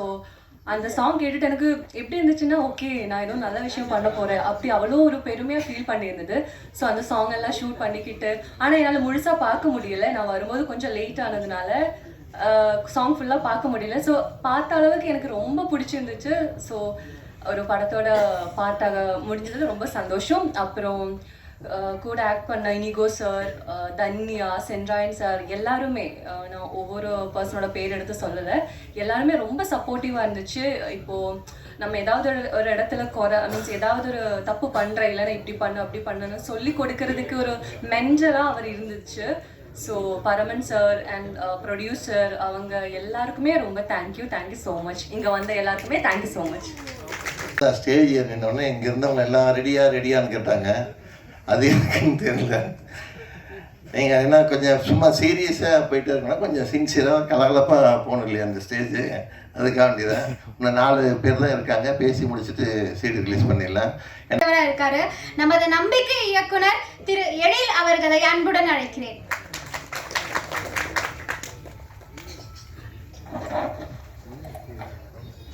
அந்த சாங் கேட்டுட்டு எனக்கு எப்படி இருந்துச்சுன்னா ஓகே நான் ஏதோ நல்ல விஷயம் பண்ண போகிறேன் அப்படி அவ்வளோ ஒரு பெருமையாக ஃபீல் பண்ணியிருந்தது. ஸோ அந்த சாங் எல்லாம் ஷூட் பண்ணிக்கிட்டு ஆனால் என்னால் முழுசாக பார்க்க முடியலை. நான் வரும்போது கொஞ்சம் லேட் ஆனதுனால சாங் ஃபுல்லாக பார்க்க முடியல. ஸோ பார்த்த அளவுக்கு எனக்கு ரொம்ப பிடிச்சிருந்துச்சு. ஸோ ஒரு படத்தோட பார்ட்டாக முடிஞ்சது ரொம்ப சந்தோஷம். அப்புறம் கூட ஆக்ட் பண்ண இனிகோ சார், தன்யா, சென்ராயன் சார் எல்லாருமே நான் ஒவ்வொரு பர்சனோட பேர் எடுத்து சொல்லலை. எல்லாருமே ரொம்ப சப்போர்ட்டிவாக இருந்துச்சு. இப்போது நம்ம ஏதாவது ஒரு இடத்துல மீன்ஸ் ஏதாவது ஒரு தப்பு பண்ணுற இல்லைன்னா இப்படி பண்ணு அப்படி பண்ணுன்னு சொல்லி கொடுக்கறதுக்கு ஒரு மென்டராக அவர் இருந்துச்சு. So Paraman sir and producer அவங்க எல்லாருக்குமே ரொம்ப தேங்க்யூ ஸோ மச். இங்கே வந்த எல்லாருக்குமே தேங்க்யூ ஸோ மச். ஸ்டேஜ் நின்னோடனே இங்கே இருந்தவங்க எல்லாம் ரெடியான்னு கேட்டாங்க. அது எனக்குன்னு தெரியல. நீங்கள் என்ன கொஞ்சம் சும்மா சீரியஸாக போயிட்டு இருக்கணும், கொஞ்சம் சின்சியராக கலகலப்பாக போகணும் இல்லையா அந்த ஸ்டேஜு. அதுக்காக வேண்டியதான். இன்னும் 4 பேர் தான் இருக்காங்க. பேசி முடிச்சுட்டு சீடி ரிலீஸ் பண்ணிடலாம். இருக்காரு நமது நம்பிக்கை இயக்குனர் திரு எழில் அவர்களை அன்புடன் அழைக்கிறேன்.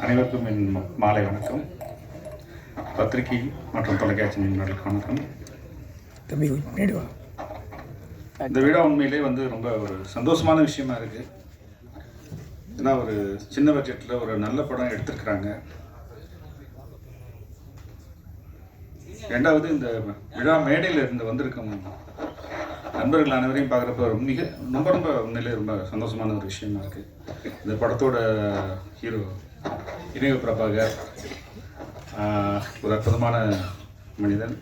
அனைவருக்கும் என் மாலை வணக்கம். பத்திரிகை மற்றும் தொலைக்காட்சி நண்பர்களுக்கு வணக்கம். இந்த விழா உண்மையிலே வந்து ரொம்ப ஒரு சந்தோஷமான விஷயமா இருக்குது. ஏன்னா ஒரு சின்ன பட்ஜெட்டில் ஒரு நல்ல படம் எடுத்திருக்கிறாங்க. ரெண்டாவது இந்த விழா மேடையில் இருந்து வந்திருக்கும் நண்பர்கள் அனைவரையும் பார்க்குறப்ப ரொம்ப உண்மையிலே ரொம்ப சந்தோஷமான ஒரு விஷயமா இருக்குது. இந்த படத்தோட ஹீரோ இனிகோ பிரபாகர் ஒரு அற்புதமான மனிதன்.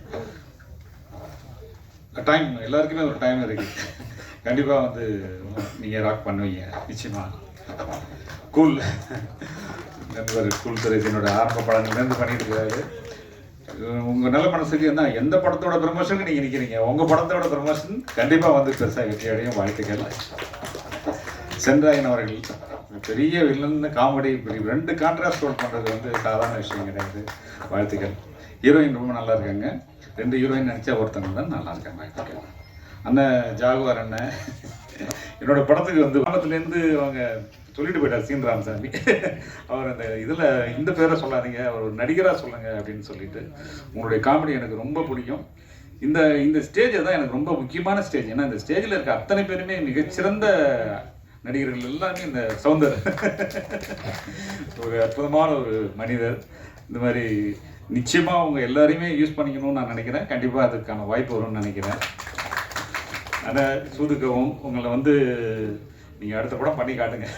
டைம் எல்லாருக்குமே ஒரு டைம் இருக்குது. கண்டிப்பாக வந்து நீங்கள் ராக் பண்ணுவீங்க நிச்சயமாக. கூல் நண்பர் கூல் சுரேஷ் என்னோட ஆரம்ப படங்கள்லேருந்து பண்ணிட்டு இருக்காரு. உங்கள் நல்ல மனசுக்கு என்ன எந்த படத்தோட ப்ரமோஷனுக்கு நீங்கள் நிற்கிறீங்க, உங்கள் படத்தோட ப்ரமோஷன் கண்டிப்பாக வந்து பெருசாக வெற்றி அடையும். வாழ்த்துக்கள். சென்ராயன் அவர்கள் பெரிய வில்லன் காமெடி 2 கான்ட்ராஸ்ட் ரோல் பண்ணுறது வந்து சாதாரண விஷயம் கிடையாது. வாழ்த்துக்கள். ஹீரோயின் ரொம்ப நல்லா இருக்காங்க. 2 ஹீரோயின் நடித்தா ஒருத்தவங்க தான் நல்லா இருக்காங்க. வாழ்த்துக்கள். அண்ணன் ஜாகுவார் அண்ணன் என்னோட படத்துக்கு வந்து வானத்துலேருந்து அவங்க சொல்லிட்டு போயிட்டார் சீன் ராமசாமி. அவர் அந்த இதில் இந்த பேரை சொல்லாதீங்க, அவர் ஒரு நடிகராக சொல்லுங்க அப்படின்னு சொல்லிட்டு. உங்களுடைய காமெடி எனக்கு ரொம்ப பிடிக்கும். இந்த ஸ்டேஜ் தான் எனக்கு ரொம்ப முக்கியமான ஸ்டேஜ். ஏன்னா இந்த ஸ்டேஜில் இருக்க அத்தனை பேருமே மிகச்சிறந்த நடிகர்கள் எல்லாமே இந்த சௌந்தர் ஒரு அற்புதமான ஒரு மனிதர். இந்த மாதிரி நிச்சயமாக அவங்க எல்லாரையுமே யூஸ் பண்ணிக்கணும்னு நான் நினைக்கிறேன். கண்டிப்பாக அதுக்கான வாய்ப்பு வரும்னு நினைக்கிறேன். அதை சூதுக்கவும் உங்களை வந்து நீங்கள் அடுத்த படம் பண்ணி காட்டுங்க.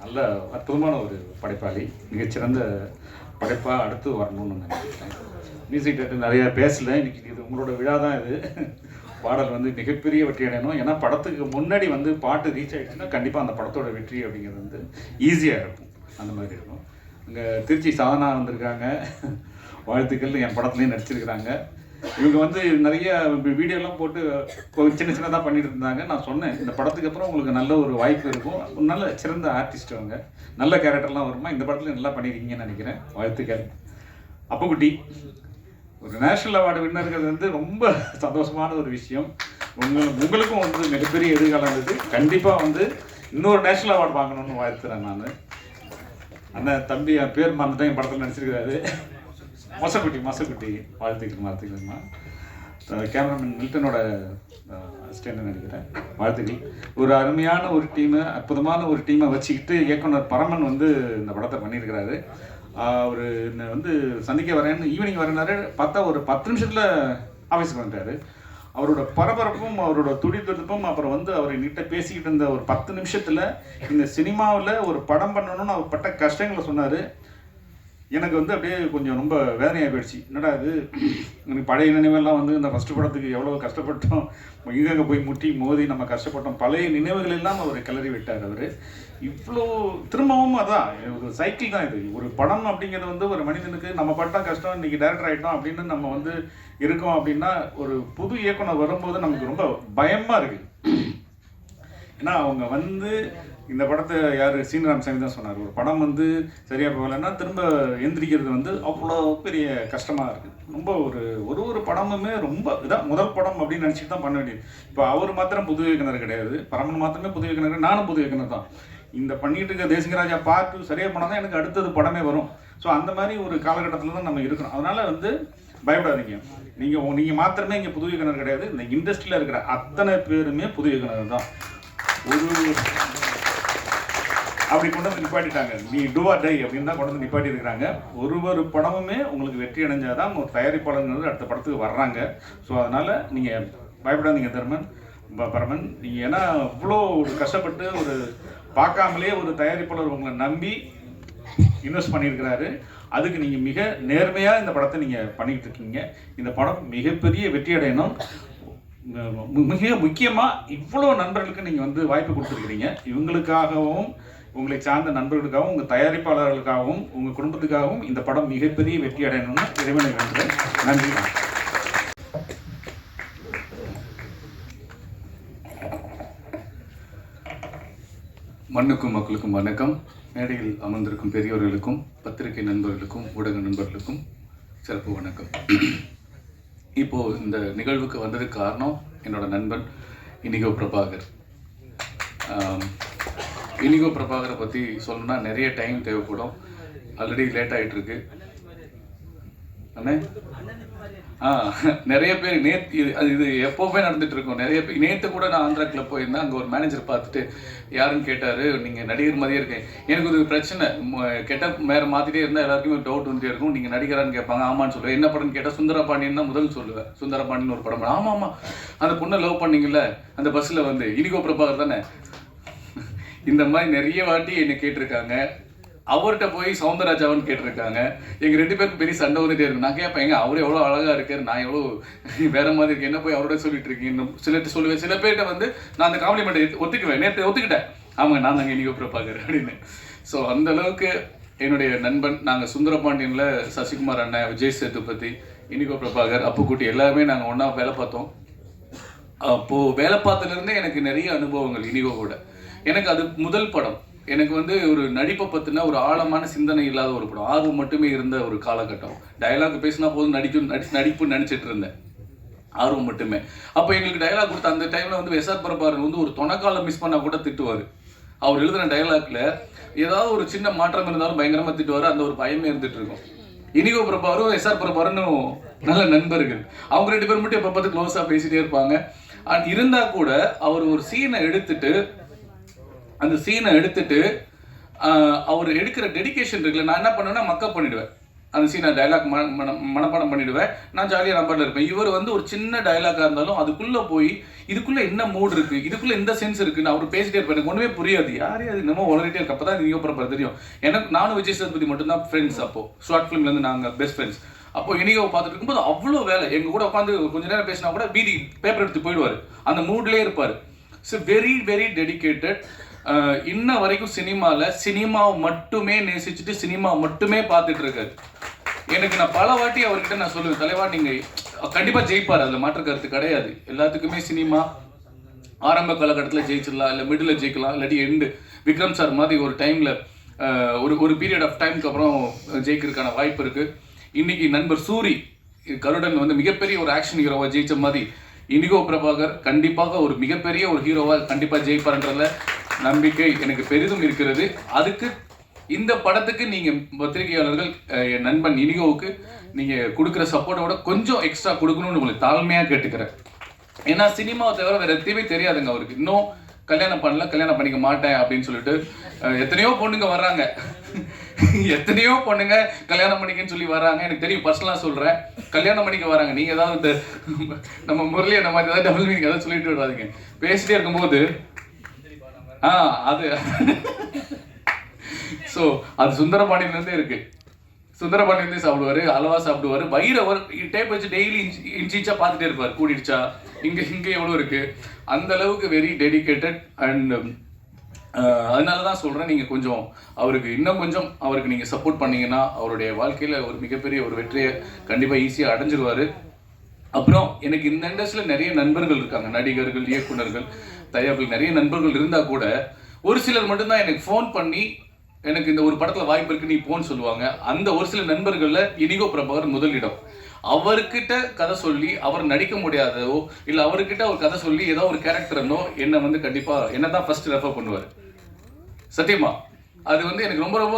நல்ல அற்புதமான ஒரு படைப்பாளி, மிகச்சிறந்த படைப்பாக அடுத்து வரணும்னு நினைக்கிறேன். மியூசிக் டேரக்டர் நிறையா பேசலை, இன்னைக்கு இது உங்களோட விழா தான். இது பாடல் வந்து மிகப்பெரிய வெற்றி அடையணும். ஏன்னா படத்துக்கு முன்னாடி வந்து பாட்டு ரீச் ஆகிடுச்சுன்னா கண்டிப்பாக அந்த படத்தோட வெற்றி அப்படிங்கிறது வந்து ஈஸியாக இருக்கும். அந்த மாதிரி இருக்கும். இங்கே திருச்சி சாதனா வந்திருக்காங்க, வாழ்த்துக்கள். என் படத்துலேயும் நடிச்சிருக்கிறாங்க. இவங்க வந்து நிறைய வீடியோலாம் போட்டு சின்ன சின்னதாக பண்ணிட்டு இருந்தாங்க. நான் சொன்னேன், இந்த படத்துக்கு அப்புறம் உங்களுக்கு நல்ல ஒரு வாய்ப்பு இருக்கும், ஒரு நல்ல சிறந்த ஆர்டிஸ்ட் அவங்க, நல்ல கேரக்டர்லாம் வருமா, இந்த படத்தில் நல்லா பண்ணியிருக்கீங்கன்னு நினைக்கிறேன். வாழ்த்துக்கள். அப்புக்குட்டி ஒரு நேஷ்னல் அவார்டு வின்னர்கள் வந்து ரொம்ப சந்தோஷமான ஒரு விஷயம். உங்களுக்கும் வந்து மிகப்பெரிய எதிர்காலம் இருக்குது. கண்டிப்பாக வந்து இன்னொரு நேஷ்னல் அவார்டு வாங்கணும்னு வாழ்த்துறேன் நான். அண்ணன் தம்பி என் பேர் மறந்துட்டேன், என் படத்தில் நடிச்சிருக்கிறாரு. மசக்குட்டி வாழ்த்துக்கள்மா. கேமராமேன் மில்டனோட அசிஸ்டன்ட் நினைக்கிறேன். வாழ்த்துக்கள். ஒரு அருமையான ஒரு டீமை, அற்புதமான ஒரு டீமை வச்சுக்கிட்டு இயக்குனர் பரமன் வந்து இந்த படத்தை பண்ணியிருக்கிறாரு. அவர் வந்து சந்திக்க வரேன்னு ஈவினிங் வரேன்னாரு. பார்த்தா ஒரு 10 நிமிஷத்தில் ஆஃபீஸுக்கு வந்துட்டார். அவரோட பரபரப்பும் அவரோட துடிதுடிப்பும் அப்புறம் வந்து அவர் என்கிட்ட பேசிக்கிட்டு இருந்த ஒரு 10 நிமிஷத்தில் இந்த சினிமாவில் ஒரு படம் பண்ணணும்னு அவர் பட்ட கஷ்டங்களை சொன்னார். எனக்கு வந்து அப்படியே கொஞ்சம் ரொம்ப வேதனையாக போயிடுச்சு. என்னடா இது, எனக்கு பழைய நினைவெல்லாம் வந்து இந்த ஃபஸ்ட்டு படத்துக்கு எவ்வளோ கஷ்டப்பட்டோம், இங்கங்கே போய் முட்டி மோதி நம்ம கஷ்டப்பட்டோம், பழைய நினைவுகள் எல்லாம் அவர் கிளறி விட்டார். அவர் இவ்வளோ திரும்பவும் அதான் ஒரு சைக்கிள் தான் இது. ஒரு படம் அப்படிங்கிறது வந்து ஒரு மனிதனுக்கு நம்ம பட்ட கஷ்டம், இன்றைக்கி டேரக்டர் ஆகிட்டோம் அப்படின்னு நம்ம வந்து இருக்கோம் அப்படின்னா, ஒரு புது இயக்குனர் வரும்போது நமக்கு ரொம்ப பயமாக இருக்குது. ஏன்னா அவங்க வந்து இந்த படத்தை யார் சீனிராம் சாமி தான் சொன்னார், ஒரு படம் வந்து சரியாக போகலைன்னா திரும்ப எந்திரிக்கிறது வந்து அவ்வளோ பெரிய கஷ்டமாக இருக்குது. ரொம்ப ஒரு படமுமே ரொம்ப இதான் முதல் படம் அப்படின்னு நினச்சிட்டு தான் பண்ண வேண்டியது. இப்போ அவர் மாத்திரம் புது இயக்குனர் கிடையாது, பரமன் மாத்திரமே புது இயக்குனர், நானும் புது இயக்குனர் தான். இந்த பண்ணிட்டு இருக்க தேசிங்கராஜா பார்த்து சரியாக போனால் தான் எனக்கு அடுத்தது படமே வரும். ஸோ அந்த மாதிரி ஒரு காலகட்டத்தில் தான் நம்ம இருக்கணும். அதனால் வந்து பயப்படாதீங்க. நீங்கள் மாத்திரமே இங்கே புது இயக்குனர் கிடையாது, இந்த இண்டஸ்ட்ரியில் இருக்கிற அத்தனை பேருமே புது இயக்குனர் தான். அப்படி கொண்டு வந்து நிப்பாட்டிட்டாங்க. நீ டூ ஆர் டை அப்படின்னு தான் கொண்டு வந்து நிப்பாட்டி இருக்கிறாங்க. ஒரு படமுமே உங்களுக்கு வெற்றி அடைஞ்சாதான் ஒரு தயாரிப்பாளர்கள் அடுத்த படத்துக்கு வர்றாங்க. ஸோ அதனால் நீங்கள் பயப்படாதீங்க பரமன். நீங்கள் ஏன்னா இவ்வளோ கஷ்டப்பட்டு ஒரு பார்க்காமலே ஒரு தயாரிப்பாளர் உங்களை நம்பி இன்வெஸ்ட் பண்ணியிருக்கிறாரு. அதுக்கு நீங்கள் மிக நேர்மையாக இந்த படத்தை நீங்கள் பண்ணிக்கிட்டு இருக்கீங்க. இந்த படம் மிகப்பெரிய வெற்றி அடையணும். மிக முக்கியமாக இவ்வளோ நண்பர்களுக்கு நீங்கள் வந்து வாய்ப்பு கொடுத்துருக்கிறீங்க. இவங்களுக்காகவும் உங்களை சார்ந்த நண்பர்களுக்காகவும் உங்கள் தயாரிப்பாளர்களுக்காகவும் உங்கள் குடும்பத்துக்காகவும் இந்த படம் மிகப்பெரிய வெற்றி அடையணும்னு இறைவனை வேண்டுகிறேன். நன்றி. மண்ணுக்கும் மக்களுக்கும் வணக்கம். மேடையில் அமர்ந்திருக்கும் பெரியவர்களுக்கும் பத்திரிகை நண்பர்களுக்கும் ஊடக நண்பர்களுக்கும் சிறப்பு வணக்கம். இப்போது இந்த நிகழ்வுக்கு வந்ததுக்கு காரணம் என்னோட நண்பன் இனிகோ பிரபாகர். இனிகோ பிரபாகரை பற்றி சொல்லணும்னா நிறைய டைம் தேவைப்படும். ஆல்ரெடி லேட் ஆகிட்டுருக்கு அண்ணே. நிறைய பேர் இது எப்போவுமே நடந்துட்டு இருக்கோம். நிறைய பேர் நேற்று கூட நான் ஆந்திரா கிளப் போயிருந்தேன். அங்கே ஒரு மேனேஜர் பார்த்துட்டு யாருன்னு கேட்டார். நீங்கள் நடிகர் மாதிரியே இருக்கேன். எனக்கு ஒரு பிரச்சனை, கெட்ட வேறு மாற்றிட்டே இருந்தால் எல்லாருக்குமே டவுட் வந்துட்டே இருக்கும். நீங்கள் நடிகரான்னு கேட்பாங்க. ஆமான்னு சொல்லுவேன். என்ன படம்னு கேட்டால் சுந்தரபாண்டியன் தான் முதல் சொல்லுவேன். சுந்தரபாண்டியன் ஒரு படம். ஆமாம் அந்த பொண்ணை லவ் பண்ணிங்கல்ல அந்த பஸ்ஸில் வந்து இனிகோ பிரபாகர் தானே. இந்த மாதிரி நிறைய வாட்டி என்னை கேட்டிருக்காங்க. அவர்கிட்ட போய் சவுந்தரராஜாவன் கேட்டிருக்காங்க. எங்கள் 2 பேருக்கு பெரிய சண்டை வந்துட்டே இருக்கு. நான் கேட்பேன், அவர் எவ்வளோ அழகாக இருக்கார், நான் எவ்வளோ வேற மாதிரி இருக்கேன், என்ன போய் அவரோட சொல்லிட்டு இருக்கேன். சிலர்கிட்ட சொல்லுவேன், சில பேர்கிட்ட வந்து நான் அந்த காம்ப்ளிமெண்ட் ஒத்துக்குவேன். நேற்று ஒத்துக்கிட்டேன், ஆமாங்க நான் தாங்க இனிகோ பிரபாகர் அப்படின்னு. ஸோ அந்த அளவுக்கு என்னுடைய நண்பன். நாங்கள் சுந்தரபாண்டியனில் சசிகுமார் அண்ணன், விஜய் சேதுபதி, இனிகோ பிரபாகர், அப்புக்குட்டி எல்லாருமே நாங்கள் ஒன்றா வேலை பார்த்தோம். அப்போது வேலை பார்த்ததுலேருந்தே எனக்கு நிறைய அனுபவங்கள் இனிகோவோட. எனக்கு அது முதல் படம். எனக்கு வந்து ஒரு நடிப்பை பற்றின ஒரு ஆழமான சிந்தனை இல்லாத ஒரு படம், ஆர்வம் மட்டுமே இருந்த ஒரு காலகட்டம். டயலாக் பேசினா போதும் நடிப்பு நினச்சிட்டு இருந்தேன், ஆர்வம் மட்டுமே. அப்போ எங்களுக்கு டயலாக் கொடுத்த அந்த டைமில் வந்து எஸ்ஆர் பிரபாகரன் வந்து ஒரு தொணக்காலம் மிஸ் பண்ணால் கூட திட்டுவார். அவர் எழுதுன டயலாக்ல ஏதாவது ஒரு சின்ன மாற்றம் இருந்தாலும் பயங்கரமாக திட்டுவார். அந்த ஒரு பயமே இருந்துட்டு இருக்கும். இனிகோ பிரபாகரும் எஸ்ஆர் பிரபாகரனும் நல்ல நண்பர்கள். அவங்க 2 பேரும் மட்டும் எப்போ பார்த்து க்ளோஸாக பேசிகிட்டே இருப்பாங்க. இருந்தால் கூட அவர் ஒரு சீனை எடுத்துட்டு அந்த சீனை எடுத்துட்டு அவர் எடுக்கிற டெடிகேஷன் இருக்குல்ல, நான் என்ன பண்ணுவேன்னா மக்கப் பண்ணிடுவேன். அந்த சீனை டைலாக் மனப்பாடம் பண்ணிடுவேன். நான் ஜாலியாக நம்பரில் இருப்பேன். இவர் வந்து ஒரு சின்ன டைலாக்காக இருந்தாலும் அதுக்குள்ளே போய் இதுக்குள்ளே என்ன மூட் இருக்குது, இதுக்குள்ளே எந்த சென்ஸ் இருக்குன்னு அவர் பேசிட்டே இருப்பேன். எனக்கு ஒன்றுமே புரியாது, யாரையும் அது நம்ம உளறிட்டே இருக்க. அப்போ தான் நீங்கள் அப்புறம் தெரியும் எனக்கு. நானும் விஜய் சேதுபதி மட்டும்தான் ஃப்ரெண்ட்ஸ். அப்போது ஷார்ட் ஃபிலிம்லேருந்து நாங்கள் பெஸ்ட் ஃப்ரெண்ட்ஸ். அப்போ இனிகோவை பார்த்துட்டு இருக்கும்போது அவ்வளோ வேலை. எங்கள் கூட உட்காந்து கொஞ்ச நேரம் பேசினா கூட வீதி பேப்பர் எடுத்து போயிடுவார். அந்த மூட்லேயே இருப்பார். So very very dedicated. இன்ன வரைக்கும் சினிமாவை மட்டுமே நேசிச்சுட்டு சினிமாவை மட்டுமே பார்த்துட்டு இருக்காரு. எனக்கு நான் பல வாட்டி அவர்கிட்ட நான் சொல்லுவேன், தலைவா நீங்கள் கண்டிப்பாக ஜெயிப்பார், அதில் மாற்று கருத்து கிடையாது. எல்லாத்துக்குமே சினிமா ஆரம்ப காலகட்டத்தில் ஜெயிச்சிடலாம், இல்லை மிடில் ஜெயிக்கலாம், இல்லாட்டி எண்டு. விக்ரம் சார் மாதிரி ஒரு டைமில் ஒரு பீரியட் ஆஃப் டைமுக்கு அப்புறம் ஜெயிக்கிறதுக்கான வாய்ப்பு இருக்குது. இன்னைக்கு நண்பர் சூரி கருடன் வந்து மிகப்பெரிய ஒரு ஆக்ஷன் ஹீரோவாக ஜெயிச்ச மாதிரி இனிகோ பிரபாகர் கண்டிப்பாக ஒரு மிகப்பெரிய ஒரு ஹீரோவாக கண்டிப்பாக ஜெயிப்பார்ன்றதுல நம்பிக்கை எனக்கு பெரிதும் இருக்கிறது. அதுக்கு இந்த படத்துக்கு நீங்கள் பத்திரிகையாளர்கள் என் நண்பன் இனிகோவுக்கு நீங்கள் கொடுக்குற சப்போர்ட்டோட கொஞ்சம் எக்ஸ்ட்ரா கொடுக்கணும்னு உங்களுக்கு தாழ்மையாக கேட்டுக்கிறேன். ஏன்னா சினிமாவை தவிர வேறு எதுவுமே தெரியாதுங்க அவருக்கு. இன்னும் கல்யாணம் பண்ணல, கல்யாணம் பண்ணிக்க மாட்டேன் அப்படின்னு சொல்லிட்டு எத்தனையோ பொண்ணுங்க வர்றாங்க, எத்தனையோ பொண்ணுங்க கல்யாணம் பண்ணிக்கன்னு சொல்லி வர்றாங்க. எனக்கு தெரியும், பர்சனலாக சொல்கிறேன், கல்யாணம் பண்ணிக்க வராங்க. நீங்கள் ஏதாவது நம்ம முரளி அந்த மாதிரி ஏதாவது டபுள் மீனிங் ஏதாவது சொல்லிட்டு விடாதீங்க. பேசிட்டே இருக்கும்போது அது ஸோ அது சுந்தரபாண்டியிலேருந்தே இருக்கு. சுந்தரபாண்டியிலேருந்தே சாப்பிடுவார், அளவா சாப்பிடுவார், வயிறு டேப் வச்சு டெய்லி இன்ச்சிச்சா பார்த்துட்டே இருப்பார். கூடிடுச்சா, இங்கே எவ்வளோ இருக்கு, அந்த அளவுக்கு வெரி டெடிக்கேட்டட். அண்ட் அதனால தான் சொல்கிறேன், நீங்கள் கொஞ்சம் அவருக்கு இன்னும் கொஞ்சம் அவருக்கு நீங்கள் சப்போர்ட் பண்ணீங்கன்னா அவருடைய வாழ்க்கையில் ஒரு மிகப்பெரிய ஒரு வெற்றியை கண்டிப்பாக ஈஸியாக அடைஞ்சிருவார். அப்புறம் எனக்கு இந்த இண்டஸ்ட்ரியில் நிறைய நண்பர்கள் இருக்காங்க, நடிகர்கள், இயக்குநர்கள், தயாரிப்பில் நிறைய நண்பர்கள் இருந்தால் கூட ஒரு சிலர் மட்டும்தான் எனக்கு ஃபோன் பண்ணி எனக்கு இந்த ஒரு படத்தில் வாய்ப்பு இருக்கு நீ போன்னு சொல்லுவாங்க. அந்த ஒரு சில நண்பர்களில் இனிகோ பிரபாகர் முதலிடம். அவர்கிட்ட கதை சொல்லி அவர் நடிக்க முடியாதோ இல்லை அவர்கிட்ட ஒரு கதை சொல்லி ஏதோ ஒரு கேரக்டர்னோ என்னை வந்து கண்டிப்பாக என்ன தான் ஃபர்ஸ்ட் ரெஃபர் பண்ணுவார். சத்தியமா அது வந்து எனக்கு ரொம்ப ரொம்ப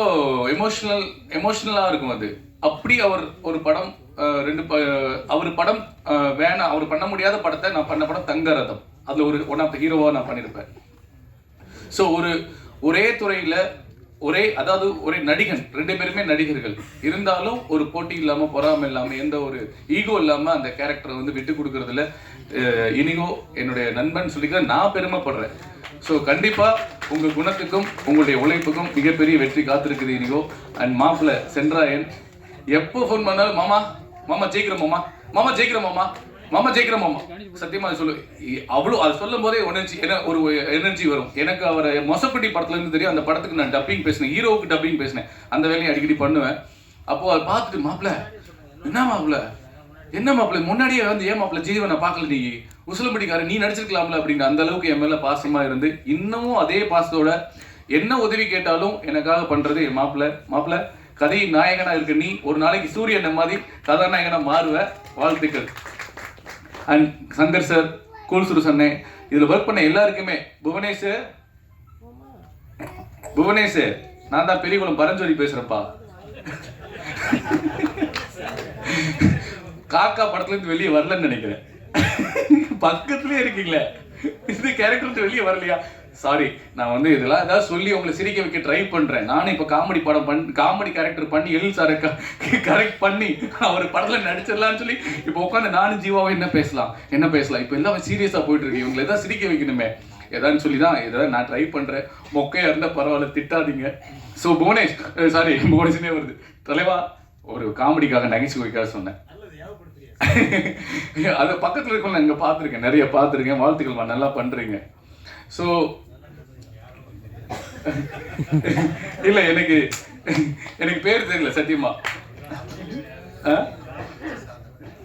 எமோஷ்னலாக இருக்கும். அது அப்படி அவர் ஒரு படம் அவர் படம் வேணாம், அவர் பண்ண முடியாத படத்தை நான் பண்ண படம் தங்கரதம், அதில் ஒரு ஒன் ஆஃப் த ஹீரோவாக நான் பண்ணியிருப்பேன். ஸோ ஒரே துறையில் அதாவது ஒரே நடிகன், ரெண்டு பேருமே நடிகர்கள் இருந்தாலும் ஒரு போட்டி இல்லாமல், பொறாமை இல்லாமல், எந்த ஒரு ஈகோ இல்லாமல் அந்த கேரக்டரை வந்து விட்டு கொடுக்கறதுல இனிகோ என்னுடைய நண்பன் சொல்லிக்கிற நான் பெருமைப்படுறேன். ஸோ கண்டிப்பாக உங்கள் குணத்துக்கும் உங்களுடைய உழைப்புக்கும் மிகப்பெரிய வெற்றி காத்திருக்குது இனிகோ. அண்ட் மாப்பிள்ளை சென்றாயன் எப்போ ஃபோன் பண்ணாலும் மாமா ஜெயிக்கிறோம், மாமா ஜெயிக்கிறோம், மாமா ஜெயிக்கிறோம் மாமா. சத்தியமா சொல்லு, அவ்வளோ அது சொல்லும் போதே ஒரு எனர்ஜி வரும். எனக்கு அவரை மொசப்பட்டி படத்துல இருந்து தெரியும். அந்த படத்துக்கு நான் டப்பிங் பேசினேன், ஹீரோவுக்கு டப்பிங் பேசினேன். அந்த வேலையை அடிக்கடி பண்ணுவேன். அப்போ அதை பார்த்துட்டு மாப்பிள்ள என்ன மாப்பிள்ள முன்னாடியே வந்து ஏன் மாப்பிள்ள ஜீவனை பார்க்கல, நீ உசிலம்பட்டிக்காரன், நீ நடிச்சிருக்கலாம்ல அப்படின்னு அந்த அளவுக்கு என் மேல பாசமா இருந்து இன்னமும் அதே பாசத்தோட என்ன உதவி கேட்டாலும் எனக்காக பண்றது என் மாப்பிள்ள. கதையின் நாயகனா இருக்க நீ ஒரு நாளைக்கு சூரியன் மாதிரி கதாநாயகனா மாறுவ, வாழ்த்துக்கள். அண்ட் சங்கர் சார், கூல் சுரு சொன்னே, இதில் ஒர்க் பண்ண எல்லாருக்குமே, புவனேஷ் நான் தான் பெரியகுளம் பரஞ்சோதி பேசுகிறேன்ப்பா. காக்கா படத்துலேருந்து வெளியே வரலன்னு நினைக்கிறேன். பக்கத்துலேயே இருக்கீங்களே, இந்த கேரக்டர் வெளியே வரலையா? சாரி, நான் வந்து இதெல்லாம் ஏதாவது சொல்லி உங்களை சிரிக்க வைக்க ட்ரை பண்ணுறேன். நானும் இப்போ காமெடி கேரக்டர் பண்ணி எல் சாரை கரெக்ட் பண்ணி அவர் படத்தில் நடிச்சிடலான்னு சொல்லி இப்போ உட்காந்து நானும் ஜீவாவும் என்ன பேசலாம். இப்போ எல்லாம் சீரியஸாக போயிட்டு இருக்கு, இவங்களை எதாவது சிரிக்க வைக்கணுமே எதான்னு சொல்லி தான் எதாவது நான் ட்ரை பண்ணுறேன். மொக்கையாக இருந்தால் பரவாயில்ல, திட்டாதீங்க. ஸோ புவனேஷ்னே வருது தலைவா, ஒரு காமெடிக்காக நகைச்சுவைக்காக சொன்னேன். அது பக்கத்தில் இருக்கவங்க இங்கே பார்த்துருக்கேன், நிறைய பார்த்துருக்கேன். வாழ்த்துக்கள்மா, நல்லா பண்ணுறீங்க. ஸோ இல்லை எனக்கு பேர் தெரியல சத்தியமா.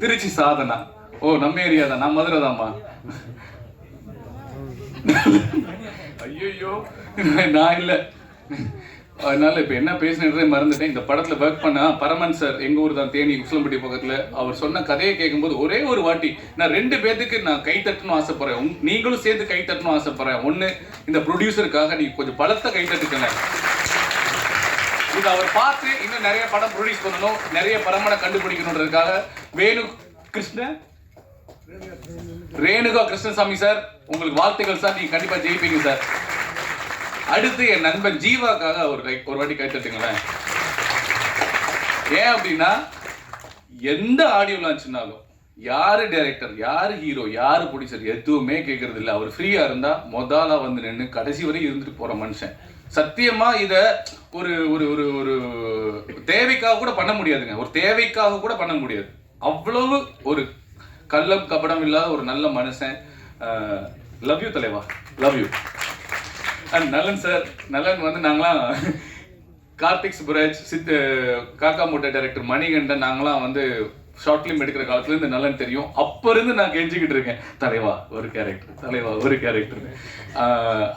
திருச்சி சாதனா. ஓ நம்ம ஏரியா தான், நான் மதுரை தான்மா. ஐயோ நான் இல்லை, அதனால இப்போ என்ன பேசினே மறந்துட்டேன். இந்த படத்தில் ஒர்க் பண்ண பரமன் சார், எங்கள் ஊர் தான், தேனி உசிலம்பட்டி பக்கத்தில். அவர் சொன்ன கதையை கேட்கும்போது ஒரே ஒரு வாட்டி நான் 2 பேத்துக்கு நான் கை தட்டணும் ஆசைப்படுறேன். நீங்களும் சேர்ந்து கை தட்டணும் ஆசைப்படுறேன். ஒன்று, இந்த ப்ரொடியூசருக்காக நீ கொஞ்சம் பலத்த கை தட்டுக்கங்க. இது அவர் பார்த்து இன்னும் நிறைய படம் ப்ரொடியூஸ் பண்ணணும், நிறைய படமனை கண்டுபிடிக்கணுன்றதுக்காக ரேணுகா கிருஷ்ணசாமி சார், உங்களுக்கு வாழ்த்துக்கள் சார், நீங்க கண்டிப்பா ஜெயிப்பீங்க சார். அடுத்து என் நண்பன் ஜீவாக்காக ஒரு வாட்டி கை தட்டுங்களேன். ஏன் அப்படின்னா எந்த ஆடியோ லான்ச்னாலும் யாரு டைரக்டர், யாரு ஹீரோ, யாரு ப்ரொடியூசர் எதுவுமே கேட்கறது இல்லை. அவர் ஃப்ரீயா இருந்தா முதலா வந்து நின்று கடைசி வரை இருந்துட்டு போற மனுஷன். சத்தியமா இத ஒரு ஒரு ஒரு ஒரு தேவைக்காக கூட பண்ண முடியாதுங்க. ஒரு தேவைக்காக கூட பண்ண முடியாது. அவ்வளவு ஒரு கள்ளம் கபடம் இல்லாத ஒரு நல்ல மனுஷன். லவ் யூ தலைவா, லவ் யூ. அண்ட் நலன் சார், நலன் வந்து நாங்களாம் கார்த்திக் சுப்ராஜ், காக்கா மூட்டை டைரக்டர் மணிகண்டன், நாங்களாம் வந்து ஷார்ட் ஃபிலிம் எடுக்கிற காலத்துல இருந்து நலன் தெரியும். அப்ப இருந்து நான் கெஞ்சிக்கிட்டு இருக்கேன், தலைவா ஒரு கேரக்டர், தலைவா ஒரு கேரக்டர்.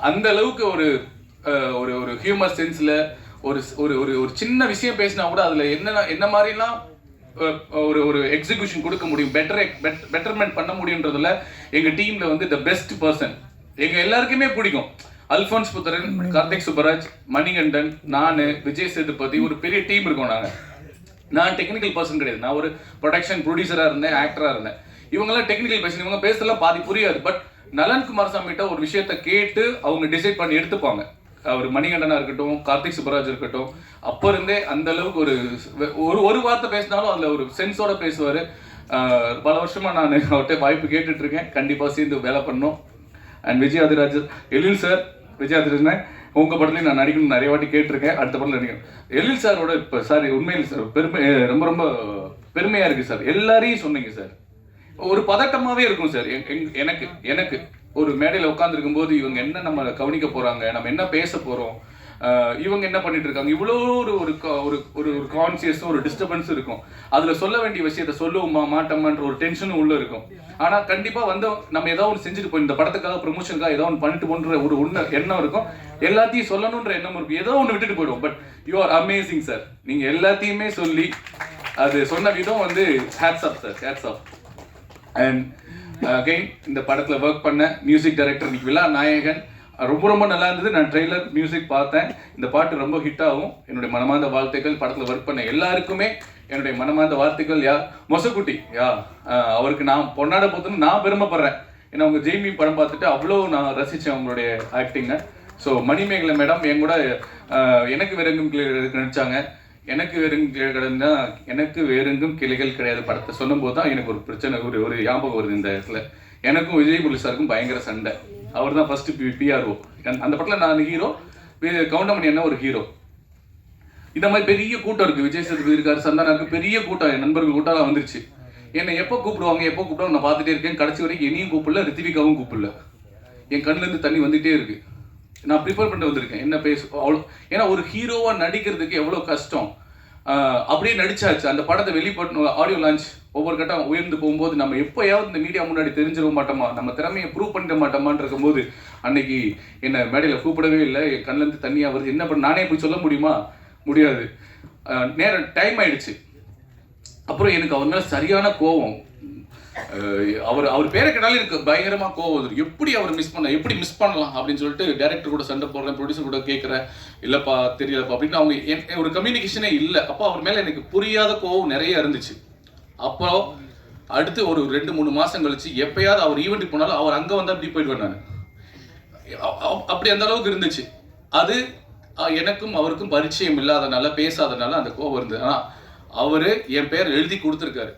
அந்த அளவுக்கு ஒரு ஒரு ஒரு ஹியூமர் சென்ஸ்ல ஒரு ஒரு ஒரு சின்ன விஷயம் பேசினா கூட அதுல என்ன மாதிரிலாம் ஒரு ஒரு எக்ஸிகியூஷன் கொடுக்க முடியும், பெட்டர்மெண்ட் பண்ண முடியுன்றதுல எங்க டீம்ல வந்து த பெஸ்ட் பர்சன். எங்க எல்லாருக்குமே பிடிக்கும். அல்ஃபோன்ஸ் புத்திரன், கார்த்திக் சுப்பராஜ், மணிகண்டன், நான், விஜய் சேதுபதி, ஒரு பெரிய டீம் இருக்கோம் நாங்க. நான் டெக்னிக்கல் பர்சன் கிடையாது. நான் ஒரு ப்ரொடக்ஷன் ப்ரொடியூசரா இருந்தேன், ஆக்டரா இருந்தேன். இவங்கெல்லாம் டெக்னிக்கல் பர்சன். இவங்க பேசலாம் பாதி புரியாது. பட் நலன் குமாரசாமிகிட்ட ஒரு விஷயத்த கேட்டு அவங்க டிசைட் பண்ணி எடுத்துப்பாங்க. அவர் மணிகண்டனா இருக்கட்டும், கார்த்திக் சுப்பராஜ் இருக்கட்டும், அப்ப இருந்தே அந்த அளவுக்கு ஒரு வார்த்தை பேசினாலும் அதுல ஒரு சென்ஸோட பேசுவாரு. பல வருஷமா நான் அவர்கிட்ட வாய்ப்பு கேட்டுட்டு இருக்கேன். கண்டிப்பா சேர்ந்து வேலை பண்ணணும். And Vijay Adhiraj, Ezhil sir, Vijay Adhiraj உங்க படத்துலையும் நான் நடிக்கணும் நிறைய வாட்டி கேட்டிருக்கேன். அடுத்த படத்தில் நடிக்கணும். எழில் சாரோட இப்போ சார் உண்மையில் சார் ரொம்ப ரொம்ப பெருமையா இருக்கு சார். எல்லாரையும் சொன்னீங்க சார். ஒரு பதட்டமாவே இருக்கும் சார். எனக்கு ஒரு மேடையில் உட்காந்துருக்கும் போது இவங்க என்ன நம்ம கவனிக்க போறாங்க, நம்ம என்ன பேச போறோம், இவங்க என்ன பண்ணிட்டு இருக்காங்க, இவ்வளோ ஒரு ஒரு ஒரு கான்சியஸும் ஒரு டிஸ்டர்பன்ஸும் இருக்கும். அதுல சொல்ல வேண்டிய விஷயத்த சொல்லுவோமா மாட்டோமான்ற ஒரு டென்ஷனும் உள்ள இருக்கும். ஆனா கண்டிப்பா வந்து நம்ம ஏதாவது ஒன்று செஞ்சுட்டு போய் இந்த படத்துக்காக ப்ரொமோஷனுக்காக ஏதாவது ஒன்று பண்ணிட்டு போன்ற ஒரு எண்ணம் இருக்கும். எல்லாத்தையும் சொல்லணுன்ற எண்ணம் இருக்கும். ஏதோ ஒன்று விட்டுட்டு போயிடுவோம். But you are amazing sir. நீங்க எல்லாத்தையுமே சொல்லி அது சொன்ன விதம் வந்து hats off sir, hats off. And again இந்த படத்துல ஒர்க் பண்ண மியூசிக் டைரக்டர் இன்னைக்கு விழா நாயகன், ரொம்ப ரொம்ப நல்லா இருந்தது. நான் ட்ரெய்லர் மியூசிக் பார்த்தேன். இந்த பாட்டு ரொம்ப ஹிட் ஆகும். என்னுடைய மனமார்ந்த வாழ்த்துக்கள். படத்தில் ஒர்க் பண்ண எல்லாருக்குமே என்னுடைய மனமார்ந்த வாழ்த்துக்கள். மொசக்குட்டி அவருக்கு நான் பொன்னாட போத்துன்னு நான் பெருமைப்படுறேன். ஏன்னா அவங்க ஜெய்மி படம் பார்த்துட்டு அவ்வளோ நான் ரசித்தேன் அவங்களுடைய ஆக்டிங்கை. ஸோ மணிமேகலை மேடம் என் கூட எனக்கு வேறெங்கும் கிளைகள் நடித்தாங்க. எனக்கு வேறெங்கும் கிளைகள் கிடையாதுன்னா எனக்கு வேறெங்கும் கிளைகள் கிடையாது படத்தை சொல்லும்போது தான் எனக்கு ஒரு பிரச்சனை ஒரு ஞாபகம் வருது. இந்த இடத்துல எனக்கும் விஜய் முரளி சாருக்கும் பயங்கர சண்டை. அவர் தான் ஃபர்ஸ்ட் பிஆர்ஓ. அந்த படத்தில் நான் ஹீரோ, கவுண்டமணி என்ன ஒரு ஹீரோ. இந்த மாதிரி பெரிய கூட்டம் இருக்கு. விஜய் சேதுபதி இருக்காரு, சந்தானா இருக்கு, பெரிய கூட்டம், என் நண்பர்கள் கூட்டம் வந்துருச்சு. என்னை எப்போ கூப்பிடுவாங்க நான் பார்த்துட்டே இருக்கேன். கடைசி வரைக்கும் என்னையும் கூப்பிடல, ரித்திவிகாவும் கூப்பிடல. என் கண்ணுலேருந்து தண்ணி வந்துட்டே இருக்கு. நான் ப்ரிப்பேர் பண்ணிட்டு வந்திருக்கேன் என்ன அவ்வளோ. ஏன்னா ஒரு ஹீரோவா நடிக்கிறதுக்கு எவ்வளோ கஷ்டம். அப்படியே நடிச்சாச்சு. அந்த படத்தை வெளிப்படணும், ஆடியோ லான்ச் ஒவ்வொரு கட்டம் உயர்ந்து போகும்போது நம்ம எப்போயாவது இந்த மீடியா முன்னாடி தெரிஞ்சிட மாட்டோமா, நம்ம திறமையை ப்ரூவ் பண்ணிட மாட்டோமான்னு இருக்கும்போது அன்னைக்கு என்னை மேடையில் கூப்பிடவே இல்லை. என் கண்ணிலேருந்து தண்ணியாக வருது. என்ன பண்ண நானே போய் சொல்ல முடியுமா? முடியாது. நேரம் டைம் ஆயிடுச்சு. அப்புறம் எனக்கு அவர் மேலே சரியான கோவம். அவர் பேரை கேட்டாலும் எனக்கு பயங்கரமாக கோவம் வருது. எப்படி அவர் எப்படி மிஸ் பண்ணலாம் அப்படின்னு சொல்லிட்டு டைரக்டர் கூட சண்டை போடுறேன், ப்ரொடியூசர் கூட கேட்குறேன், இல்லைப்பா தெரியலப்பா அப்படின்னு. அவங்க ஒரு கம்யூனிகேஷனே இல்லை. அப்போ அவர் மேலே எனக்கு புரியாத கோவம் நிறைய இருந்துச்சு. அப்புறம் அடுத்து ஒரு 2-3 மாதம் கழிச்சு எப்பயாவது அவர் ஈவெண்ட்டுக்கு போனாலும் அவர் அங்கே வந்தால் அப்படி போயிடுவேன் நான். அப்படி அந்த அளவுக்கு இருந்துச்சு. அது எனக்கும் அவருக்கும் பரிச்சயம் இல்லாதனால, பேசாதனால அந்த கோவம் இருந்தது. ஆனால் அவர் என் பேர் எழுதி கொடுத்துருக்காரு.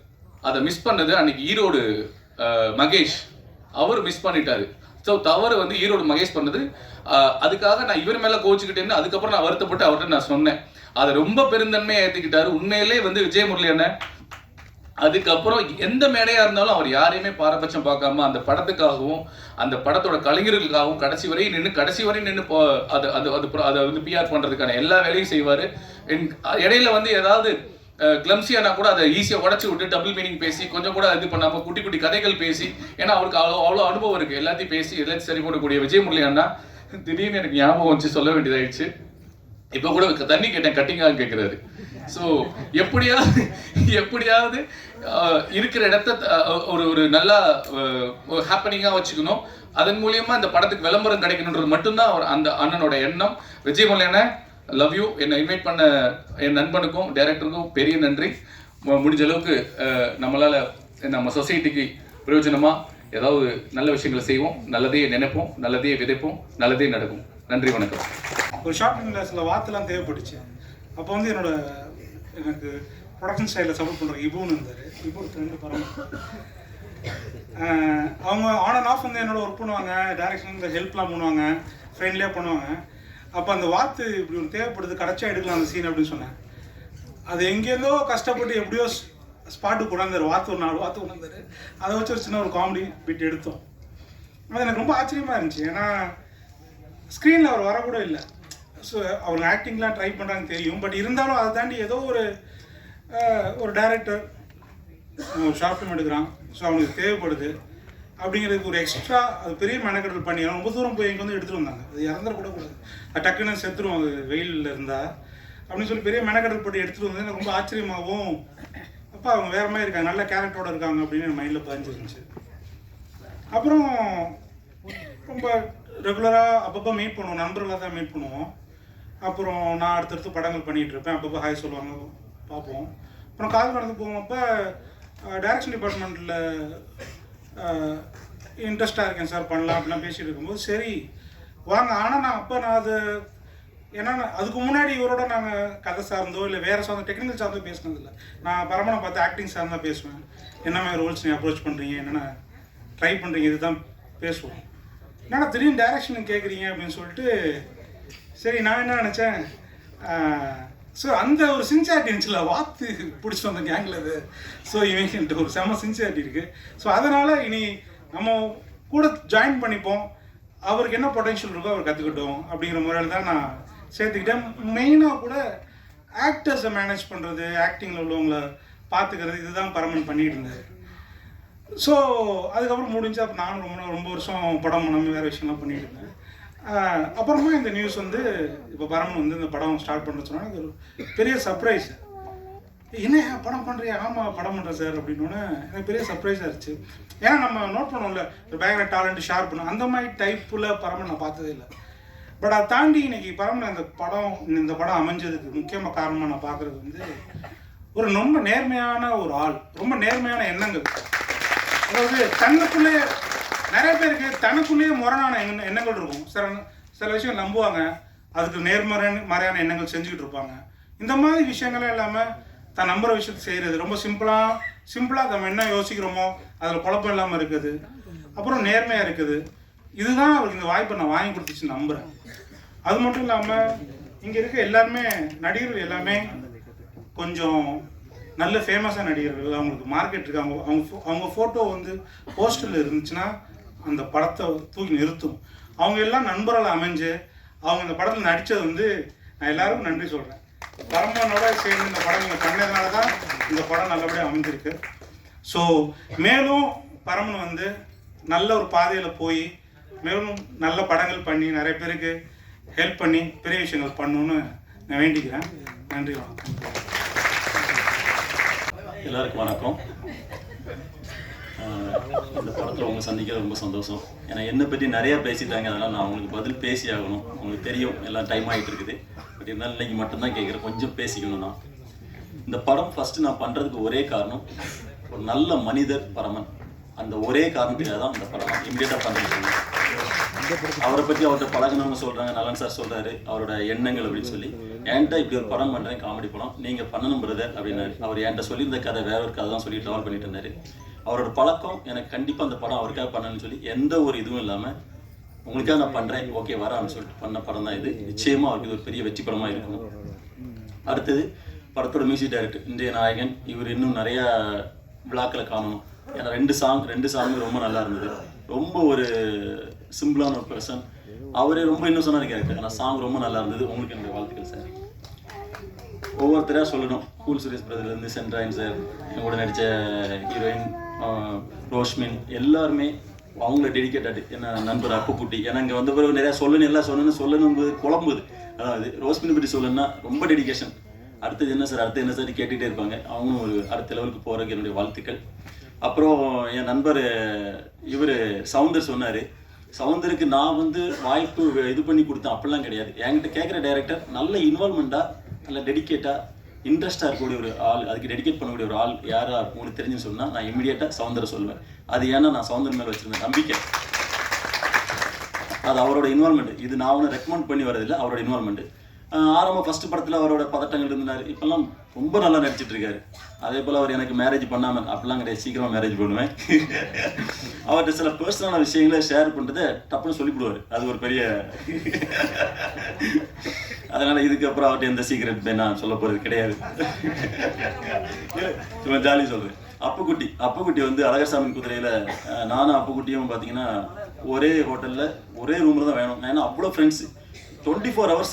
அதை மிஸ் பண்ணது அன்னைக்கு ஈரோடு மகேஷ் அவர் மிஸ் பண்ணிட்டாரு. ஸோ தவறு வந்து ஈரோடு மகேஷ் பண்ணது. அதுக்காக நான் இவர் மேலே கோச்சுக்கிட்டேன்னு அதுக்கப்புறம் நான் வருத்தப்பட்டு அவர்கிட்ட நான் சொன்னேன். அதை ரொம்ப பெருந்தன்மையை ஏற்றுக்கிட்டாரு. உண்மையிலே வந்து விஜய் முரளி அண்ணன் அதுக்கப்புறம் எந்த மேடையாக இருந்தாலும் அவர் யாரையுமே பாரபட்சம் பார்க்காம அந்த படத்துக்காகவும் அந்த படத்தோட கலைஞர்களுக்காகவும் கடைசி வரை நின்று அதை வந்து பிஆர் பண்ணுறதுக்கான எல்லா வேலையும் செய்வார். இடையில வந்து ஏதாவது கிளம்சியானா கூட அதை ஈஸியாக உடச்சி விட்டு டபுள் மீனிங் பேசி கொஞ்சம் கூட இது பண்ணாமல் குட்டி குட்டி கதைகள் பேசி, ஏன்னா அவருக்கு அவ்வளோ அனுபவம் இருக்குது, எல்லாத்தையும் பேசி எல்லாத்தையும் சரி போடக்கூடிய விஜய் முரளி அண்ணா திடீர்னு எனக்கு ஞாபகம் வச்சு சொல்ல வேண்டியதாயிடுச்சு. இப்போ கூட தண்ணி கேட்டேன், கட்டிங்காக கேட்குறாரு. ஸோ எப்படியாவது இருக்கிற இடத்த ஒரு நல்லா ஹாப்பனிங்காக வச்சுக்கணும். அதன் மூலியமா இந்த படத்துக்கு விளம்பரம் கிடைக்கணுன்றது மட்டும்தான் அவர் அந்த அண்ணனோட எண்ணம். விஜய் முரளி அண்ணன் லவ் யூ. என்னை இன்வைட் பண்ண என் நண்பனுக்கும் டைரக்டருக்கும் பெரிய நன்றி. முடிஞ்ச அளவுக்கு நம்மளால் நம்ம சொசைட்டிக்கு பிரயோஜனமாக ஏதாவது நல்ல விஷயங்களை செய்வோம், நல்லதே நினைப்போம், நல்லதே விதைப்போம், நல்லதே நடக்கும். நன்றி, வணக்கம். ஒரு ஷார்ட் ஃபிலிமில் சில வார்த்தைலாம் தேவைப்பட்டுச்சு. அப்போ வந்து எனக்கு ப்ரொடக்ஷன் ஸ்டைலில் சப்போர்ட் பண்ணுற இபுன்னு இருந்தார். இபு ஃப்ரெண்டு பரவாயில்ல. அவங்க ஆன் அண்ட் ஆஃப் வந்து என்னோட ஒர்க் பண்ணுவாங்க, டைரக்ஷன் இந்த ஹெல்ப்லாம் பண்ணுவாங்க, ஃப்ரெண்ட்லியாக பண்ணுவாங்க. அப்போ அந்த வார்த்தை இப்படி ஒன்று தேவைப்படுது, கடைச்சியாக எடுக்கலாம் அந்த சீன் அப்படின்னு சொன்னேன். அது எங்கேருந்தோ கஷ்டப்பட்டு எப்படியோ ஸ்பாட்டுக்கு கொண்டாந்தார். வார்த்தை ஒரு 4 வார்த்தை கொண்டாந்தார். அதை வச்சு ஒரு சின்ன ஒரு காமெடி பிட் எடுத்தோம். அது எனக்கு ரொம்ப ஆச்சரியமாக இருந்துச்சு. ஏன்னா ஸ்க்ரீனில் அவர் வரக்கூட இல்லை. ஸோ அவங்க ஆக்டிங்லாம் ட்ரை பண்ணுறாங்கன்னு தெரியும். பட் இருந்தாலும் அதை தாண்டி ஏதோ ஒரு டைரக்டர் ஒரு ஷார்ட் ஃபிலிம் எடுக்கிறான், ஸோ அவனுக்கு தேவைப்படுது அப்படிங்கிறதுக்கு ஒரு எக்ஸ்ட்ரா அது பெரிய மெனக்கெடல் பண்ணி ரொம்ப தூரம் போய் எங்கே வந்து எடுத்துகிட்டு வந்தாங்க. அது இறந்துடக்கூட கூடாது, அது டக்குன்னு செத்துரும் அது வெயிலில் இருந்தால் அப்படின்னு சொல்லி பெரிய மெனக்கெடல் பண்ணி எடுத்துகிட்டு வந்து எனக்கு ரொம்ப ஆச்சரியமாகவும், அப்போ அவங்க வேறு மாதிரி இருக்காங்க, நல்ல கேரக்டரோடு இருக்காங்க அப்படின்னு என் மைண்டில் பதிஞ்சிருந்துச்சு. அப்புறம் ரொம்ப ரெகுலராக அப்பப்போ மீட் பண்ணுவோம், நண்பர்களாக தான் மீட் பண்ணுவோம். அப்புறம் நான் அடுத்தடுத்து படங்கள் பண்ணிகிட்டு இருப்பேன், அப்பப்போ ஹாய் சொல்லுவாங்க, பார்ப்போம். அப்புறம் கால் கடந்து போகும்போப்போ டைரக்ஷன் டிபார்ட்மெண்ட்டில் இன்ட்ரெஸ்ட்டாக இருக்கேன் சார், பண்ணலாம் அப்படிலாம் பேசிகிட்டு இருக்கும்போது சரி வாங்க. ஆனால் நான் அது ஏன்னா அதுக்கு முன்னாடி இவரோட நாங்கள் கதை சார்ந்தோ இல்லை வேறு சார்ந்தோ டெக்னிக்கல் சார்ந்தோ பேசினதில்லை. நான் பரமனை பார்த்து ஆக்டிங் சார்ந்தான் பேசுவேன். என்ன மாதிரி ரோல்ஸ் நீ அப்ரோச் பண்ணுறீங்க, என்னென்ன ட்ரை பண்ணுறீங்க, இதுதான் பேசுவோம். என்னன்னா திடீர்னு டைரக்ஷனுக்கு கேட்குறீங்க அப்படின்னு சொல்லிட்டு சரி நான் என்ன நினச்சேன், ஸோ அந்த ஒரு சின்சியாரிட்டி இருந்துச்சுல, வாத்து பிடிச்சிட்டு வந்த கேங்கில் அது. ஸோ இவங்கிட்ட ஒரு செம்ம சின்சியாரிட்டி இருக்குது. ஸோ அதனால் இனி நம்ம கூட ஜாயின் பண்ணிப்போம், அவருக்கு என்ன பொட்டென்ஷியல் இருக்கோ அவர் கற்றுக்கிட்டோம் அப்படிங்கிற முறையில் தான் நான் சேர்த்துக்கிட்டேன். மெயினாக கூட ஆக்டர்ஸை மேனேஜ் பண்ணுறது, ஆக்டிங்கில் உள்ளவங்களை பார்த்துக்கிறது, இதுதான் பரமன் பண்ணிகிட்டு இருந்தது. ஸோ அதுக்கப்புறம் முடிஞ்சு அப்போ நானும் ரொம்ப வருஷம் படம் பண்ணாமல் வேறு விஷயம்லாம் பண்ணிகிட்டு இருந்தேன். அப்புறமா இந்த நியூஸ் வந்து இப்போ பரமன் வந்து இந்த படம் ஸ்டார்ட் பண்ண சொன்னால் அது ஒரு பெரிய சர்ப்ரைஸ். என்ன படம் பண்ணுறியா? ஆமாம் படம் பண்ணுறேன் சார் அப்படின்னோடனே எனக்கு பெரிய சர்ப்ரைஸாக இருந்துச்சு. ஏன்னா நம்ம நோட் பண்ணோம்ல ஒரு பயங்கர டேலண்ட் ஷேர் பண்ணோம், அந்த மாதிரி டைப்பில் பரமன் நான் பார்த்ததே இல்லை. பட் அதை தாண்டி இன்னைக்கு பரமன் இந்த படம் அமைஞ்சதுக்கு முக்கியமாக காரணமாக நான் பார்க்குறது வந்து ஒரு ரொம்ப நேர்மையான ஒரு ஆள், ரொம்ப நேர்மையான எண்ணங்கள். அதாவது தனக்குள்ளே நிறைய பேருக்கு தனக்குள்ளேயே முரணான எண்ணங்கள் இருக்கும். சில விஷயம் நம்புவாங்க, அதுக்கு நேர்மறையான எண்ணங்கள் செஞ்சுக்கிட்டு இருப்பாங்க. இந்த மாதிரி விஷயங்களே இல்லாமல் தான் நம்புகிற விஷயத்தை செய்கிறது ரொம்ப சிம்பிளாக நம்ம என்ன யோசிக்கிறோமோ அதில் குழப்பம் இல்லாமல் இருக்குது, அப்புறம் நேர்மையாக இருக்குது. இதுதான் அவருக்கு இந்த வாய்ப்பை நான் வாங்கி கொடுத்துச்சு நம்புகிறேன். அது மட்டும் இல்லாமல் இங்கே இருக்க எல்லாருமே நடிகர்கள் எல்லாமே கொஞ்சம் நல்ல ஃபேமஸான நடிகர்கள், அவங்களுக்கு மார்க்கெட் இருக்குது. அவங்க ஃபோட்டோ வந்து போஸ்டரில் இருந்துச்சுன்னா அந்த படத்தை தூக்கி நிறுத்தும். அவங்க எல்லாம் நண்பர்கள் அமைஞ்சு அவங்க இந்த படத்தில் நடித்தது வந்து நான் எல்லாருக்கும் நன்றி சொல்கிறேன். பரமனோட சேர்ந்து இந்த படம் நீங்கள் பண்ணதுனால தான் இந்த படம் நல்லபடியாக அமைஞ்சிருக்கு. ஸோ மேலும் பரமன் வந்து நல்ல ஒரு பாதையில் போய் மேலும் நல்ல படங்கள் பண்ணி நிறைய பேருக்கு ஹெல்ப் பண்ணி பெரிய விஷயங்கள் பண்ணணுன்னு நான் வேண்டிக்கிறேன். நன்றி, வணக்கம். எல்லாருக்கும் வணக்கம். இந்த படத்தில் உங்களை சந்திக்கிறது ரொம்ப சந்தோஷம். ஏன்னா என்னை பற்றி நிறையா பேசிட்டாங்க, அதனால் நான் உங்களுக்கு பதில் பேசி ஆகணும். உங்களுக்கு தெரியும் எல்லாம் டைம் ஆகிட்டு இருக்குது. பட் இருந்தாலும் இன்றைக்கி மட்டும்தான் கேட்குறேன், கொஞ்சம் பேசிக்கணும். நான் இந்த படம் ஃபஸ்ட்டு நான் பண்ணுறதுக்கு ஒரே காரணம், ஒரு நல்ல மனிதர் பரமன். அந்த ஒரே காரணத்துக்காக தான் இந்த படம் இமீடியட்டாக பண்ணிட்டு அவரை பற்றி அவர்கிட்ட பழகினவங்க சொல்கிறாங்க, நலன் சார் சொல்கிறாரு அவரோட எண்ணங்கள் அப்படின்னு சொல்லி. என்கிட்ட இப்படி ஒரு படம் பண்ணுறேன், காமெடி படம், நீங்கள் பண்ணணும் பிரதர் அப்படின்னாரு. அவர் என்கிட்ட சொல்லியிருந்த கதை வேற ஒரு கதை தான் சொல்லி ட்ராவல் பண்ணிட்டு இருந்தார். அவரோட பழக்கம் எனக்கு கண்டிப்பாக அந்த படம் அவருக்காக பண்ணணும்னு சொல்லி எந்த ஒரு இதுவும் இல்லாமல் உங்களுக்காக நான் பண்ணுறேன், ஓகே வரான்னு சொல்லிட்டு பண்ண படம் தான் இது. நிச்சயமாக அவருக்கு இது ஒரு பெரிய வெற்றி படமாக இருக்கணும். அடுத்தது படத்தோட மியூசிக் டைரக்டர் இந்திய நாயகன், இவர் இன்னும் நிறையா விழாக்களை காணணும். ஏன்னா ரெண்டு சாங் ரொம்ப நல்லா இருந்தது. ரொம்ப ஒரு சிம்பிளான ஒரு பர்சன், அவரே ரொம்ப இன்னும் சொன்னார் கேரக்டர். ஆனால் சாங் ரொம்ப நல்லா இருந்தது. உங்களுக்கு என்னுடைய வாழ்த்துக்கள் சார். ஒவ்வொருத்தராக சொல்லணும், கூல் சுரேஷ் பிரதர்லேருந்து சென்ட்ராயன் சார், என் கூட நடித்த ஹீரோயின் ரோஷ்மின், எல்லாருமே அவங்கள டெடிக்கேட்டட். என்ன நண்பர் அப்புக்குட்டி, ஏன்னா இங்கே வந்த பிறகு நிறையா எல்லாம் சொல்லணும் குழம்புது. அதாவது ரோஷ்மினை பற்றி சொல்லணும்னா ரொம்ப டெடிக்கேஷன். அடுத்தது என்ன சார் கேட்டுகிட்டே இருப்பாங்க. அவங்களும் ஒரு அடுத்த லெவலுக்கு போகிறதுக்கு என்னுடைய வாழ்த்துக்கள். அப்புறம் என் நண்பர் இவர் சவுந்தர் சொன்னார், சவுந்தருக்கு நான் வந்து வாய்ப்பு இது பண்ணி கொடுத்தேன் அப்படிலாம் கிடையாது. என்கிட்ட கேட்குற டைரக்டர் நல்ல இன்வால்மெண்ட்டாக, நல்ல டெடிக்கேட்டாக, இன்ட்ரெஸ்ட்டாக இருக்கக்கூடிய ஒரு ஆள், அதுக்கு டெடிகேட் பண்ணக்கூடிய ஒரு ஆள் யாராக உங்களுக்கு தெரிஞ்சுன்னு சொன்னால் நான் இமீடியட்டாக சவுந்தரை சொல்லுவேன். அது ஏன்னா நான் சவுந்தர் மேலே வச்சுருந்தேன் நம்பிக்கை. அது அவரோட இன்வால்மெண்ட். இது நான் ஒன்று ரெக்கமெண்ட் பண்ணி வரதில்லை, அவரோட இன்வால்மெண்ட். ஆரம்ப ஃபஸ்ட்டு படத்தில் அவரோட பதட்டங்கள் இருந்தார். இப்போல்லாம் ரொம்ப நல்லா நடிச்சிட்டு இருக்காரு. அதே போல் அவர் எனக்கு மேரேஜ் பண்ணாமல் அப்படிலாம் கிடையாது, சீக்கிரமாக மேரேஜ் பண்ணுவேன். அவர்கிட்ட சில பர்சனலான விஷயங்களை ஷேர் பண்ணுறதை டப்புன்னு சொல்லிவிடுவார். அது ஒரு பெரிய அதனால் இதுக்கப்புறம் அவர்கிட்ட எந்த சீக்ரெட் நான் சொல்ல போகிறது கிடையாது. சும்மா ஜாலி சொல்கிறேன். அப்புக்குட்டி வந்து அழகர்சாமி குதிரையில் நானும் அப்புக்குட்டியும் பார்த்தீங்கன்னா ஒரே ஹோட்டலில் ஒரே ரூமில் தான் வேணும். ஏன்னா அவ்வளோ ஃப்ரெண்ட்ஸு 24 hours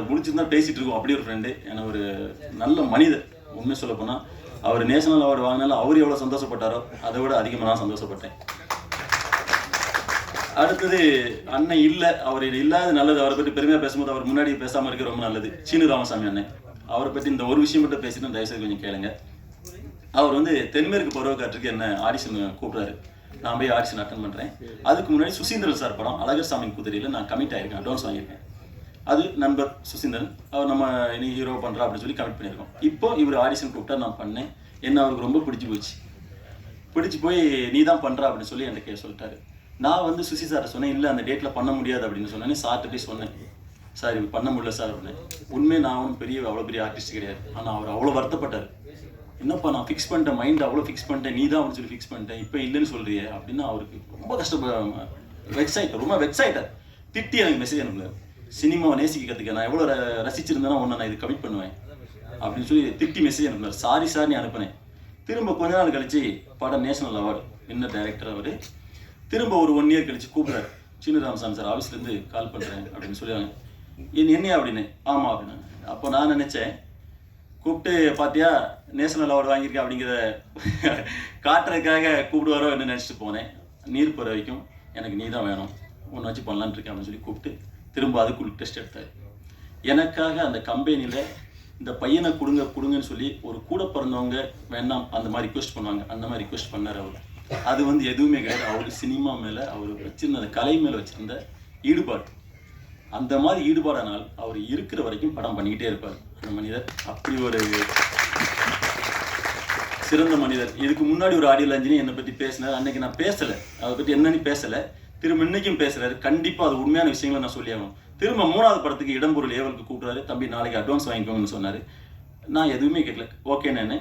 முடிச்சுட்டு தான் பேசிகிட்டு இருக்கோம். அப்படி ஒரு ஃப்ரெண்டு, எனக்கு ஒரு நல்ல மனிதர். உண்மை சொல்ல போனால் அவர் நேஷனல் அவார்டு வாங்கினாலும் அவர் எவ்வளோ சந்தோஷப்பட்டாரோ அதை விட அதிகமாக நான் சந்தோஷப்பட்டேன். அடுத்தது அண்ணன் இல்லை, அவர் இல்லாத நல்லது. அவரை பற்றி பெருமையாக பேசும்போது அவர் முன்னாடி பேசாமல் இருக்க ரொம்ப நல்லது. சீனு ராமசாமி அண்ணன், அவரை பற்றி இந்த ஒரு விஷயம் மட்டும் பேசிட்டு தயவுசெய்து கொஞ்சம் கேளுங்க. அவர் வந்து தென்மேற்கு பருவக்காற்றுக்கு என்ன ஆடிஷன் கூப்பிட்றாரு. நான் போய் ஆடிஷன் அட்டன் பண்ணுறேன். அதுக்கு முன்னாடி சுசீந்திரன் சார் படம் அழகர்சாமி குதிரையில் நான் கமிட் ஆகியிருக்கேன், அட்வான்ஸ் வாங்கியிருக்கேன். அது நண்பர் சுசீந்திரன், அவர் நம்ம இனி ஹீரோ பண்ணுறா அப்படின்னு சொல்லி கமிட் பண்ணியிருக்கோம். இப்போ இவர் ஆடிஷன் கூப்பிட்டா நான் பண்ணேன். என்ன அவருக்கு ரொம்ப பிடிச்சி போய் நீ தான் பண்ணுறா அப்படின்னு சொல்லி என்கிட்ட சொல்லிட்டாரு. நான் வந்து சுசி சாரை சொன்னேன், இல்லை அந்த டேட்டில் பண்ண முடியாது அப்படின்னு சொன்னேன். சார்கிட்ட போய் சொன்னேன், சார் இது பண்ண முடியல சார் அப்படின்னு. உண்மையை நான் அவ்வளோ பெரிய ஆர்டிஸ்ட் கிடையாது. ஆனால் அவர் அவ்வளோ வருத்தப்பட்டார். என்னப்பா நான் ஃபிக்ஸ் பண்ணிட்டேன், மைண்ட் அவ்வளோ ஃபிக்ஸ் பண்ணிட்டேன், நீ தான் அப்படின்னு சொல்லி ஃபிக்ஸ் பண்ணிட்டேன், இப்போ இல்லைன்னு சொல்கிறியே அப்படின்னு அவருக்கு ரொம்ப ரொம்ப வெக்ஸாயிட்டார். திட்டி எனக்கு மெசேஜ் அனுப்புனார், சினிமாவை நேசிக்க கற்றுக்க, நான் எவ்வளோ ரசிச்சிருந்தேன்னா ஒன்று நான் இது கமிட் பண்ணுவேன் அப்படின்னு சொல்லி திட்டி மெசேஜ் அனுப்புனார். சாரி சார் நீ அனுப்புனேன். திரும்ப கொஞ்ச நாள் கழிச்சு படம் நேஷனல் அவார்டு வின்னர் டைரக்டர் அவர். திரும்ப ஒரு 1 year கழிச்சு கூப்பிட்றாரு, சீனு ராமசாமி சார் ஆஃபீஸ்லேருந்து கால் பண்ணுறேன் அப்படின்னு சொல்லுவாங்க. என்னையா அப்படின்னு. ஆமாம் அப்படின்னு. அப்போ நான் நினச்சேன், கூப்பிட்டு பார்த்தியா நேஷனல் அவார்டு வாங்கியிருக்கேன் அப்படிங்கிறத காட்டுறதுக்காக கூப்பிடுவாரோ என்ன நினச்சிட்டு போனேன். நீர் போகிற வரைக்கும் எனக்கு நீ தான் வேணும், ஒன்று வச்சு பண்ணலான்னு இருக்கேன் அப்படின்னு சொல்லி கூப்பிட்டு திரும்ப அதுக்குள்ள டெஸ்ட் எடுத்தார். எனக்காக அந்த கம்பெனியில் இந்த பையனை கொடுங்கன்னு சொல்லி ஒரு கூட பிறந்தவங்க வேணாம் அந்த மாதிரி ரிக்வெஸ்ட் பண்ணுவாங்க, அந்த மாதிரி ரிக்வெஸ்ட் பண்ணார் அவர். அது வந்து எதுவுமே கிடையாது. அவருக்கு சினிமா மேலே அவர் வச்சிருந்த அந்த கலை மேலே வச்சுருந்த ஈடுபாடு, அந்த மாதிரி ஈடுபாடானால் அவர் இருக்கிற வரைக்கும் படம் பண்ணிக்கிட்டே இருப்பார் அந்த மனிதர். அப்படி ஒரு சிறந்த மனிதர். இதுக்கு முன்னாடி ஒரு ஆடியோ லான்ச்லேயும் என்னை பற்றி பேசினார். அன்னைக்கு நான் பேசலை, அதை பற்றி என்னன்னு பேசலை. திரும்ப இன்னைக்கும் பேசுகிறாரு. கண்டிப்பாக அது உண்மையான விஷயங்களை நான் சொல்லி ஆகணும். திரும்ப 3வது படத்துக்கு இடம்பொருள் ஏவலுக்கு கூப்பிட்றாரு. தம்பி நாளைக்கு அட்வான்ஸ் வாங்கிக்கோங்கன்னு சொன்னார். நான் எதுவுமே கேட்கல, ஓகேன்னு.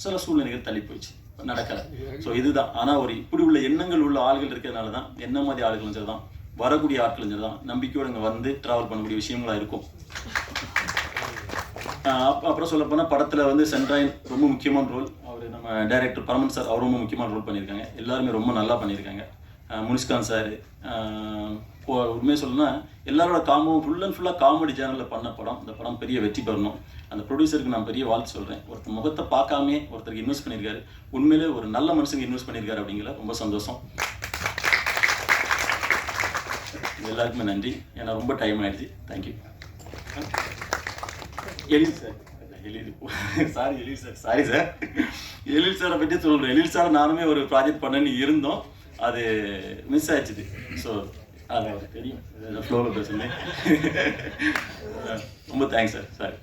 சில சூழ்நிலைகள் தள்ளி போயிடுச்சு, நடக்கலை. ஸோ இதுதான். ஆனால் ஒரு இப்படி உள்ள எண்ணங்கள் உள்ள ஆள்கள் இருக்கிறதுனால தான் என்ன மாதிரி ஆளுகளும் சரி தான், வரக்கூடிய ஆட்களும் சரி தான், நம்பிக்கையோடு இங்கே வந்து ட்ராவல் பண்ணக்கூடிய விஷயங்களாக இருக்கும். அப்புறம் சொல்லப்போனால் படத்தில் வந்து சென்ட்ராயன் ரொம்ப முக்கியமான ரோல். அவர் நம்ம டைரக்டர் பரமன் சார் அவர் ரொம்ப முக்கியமான ரோல் பண்ணியிருக்காங்க. எல்லாருமே ரொம்ப நல்லா பண்ணியிருக்காங்க. முனிஷ்காந்த் சார், உண்மையை சொல்லணும்னா எல்லாரோட ஃபுல் அண்ட் ஃபுல்லாக காமெடி சேனலில் பண்ண படம். இந்த படம் பெரிய வெற்றி பெறணும். அந்த ப்ரொடியூசருக்கு நான் பெரிய வாழ்த்து சொல்கிறேன். ஒருத்தர் முகத்தை பார்க்காமே ஒருத்தருக்கு இன்வெஸ்ட் பண்ணியிருக்காரு. உண்மையிலே ஒரு நல்ல மனுஷனுக்கு இன்வெஸ்ட் பண்ணியிருக்காரு அப்படிங்கிற ரொம்ப சந்தோஷம். எல்லாருக்குமே நன்றி. ஏன்னா ரொம்ப டைம் ஆகிடுச்சு. தேங்க்யூ. எழில் சாரை பற்றி சொல்கிறேன். எழில் சாரை நானுமே ஒரு ப்ராஜெக்ட் பண்ணன்னு இருந்தோம், அது மிஸ் ஆயிடுச்சு. ஸோ அது அவருக்கு தெரியும், ஃப்ளோவில் பேசுனேன். ரொம்ப தேங்க்ஸ் சார்.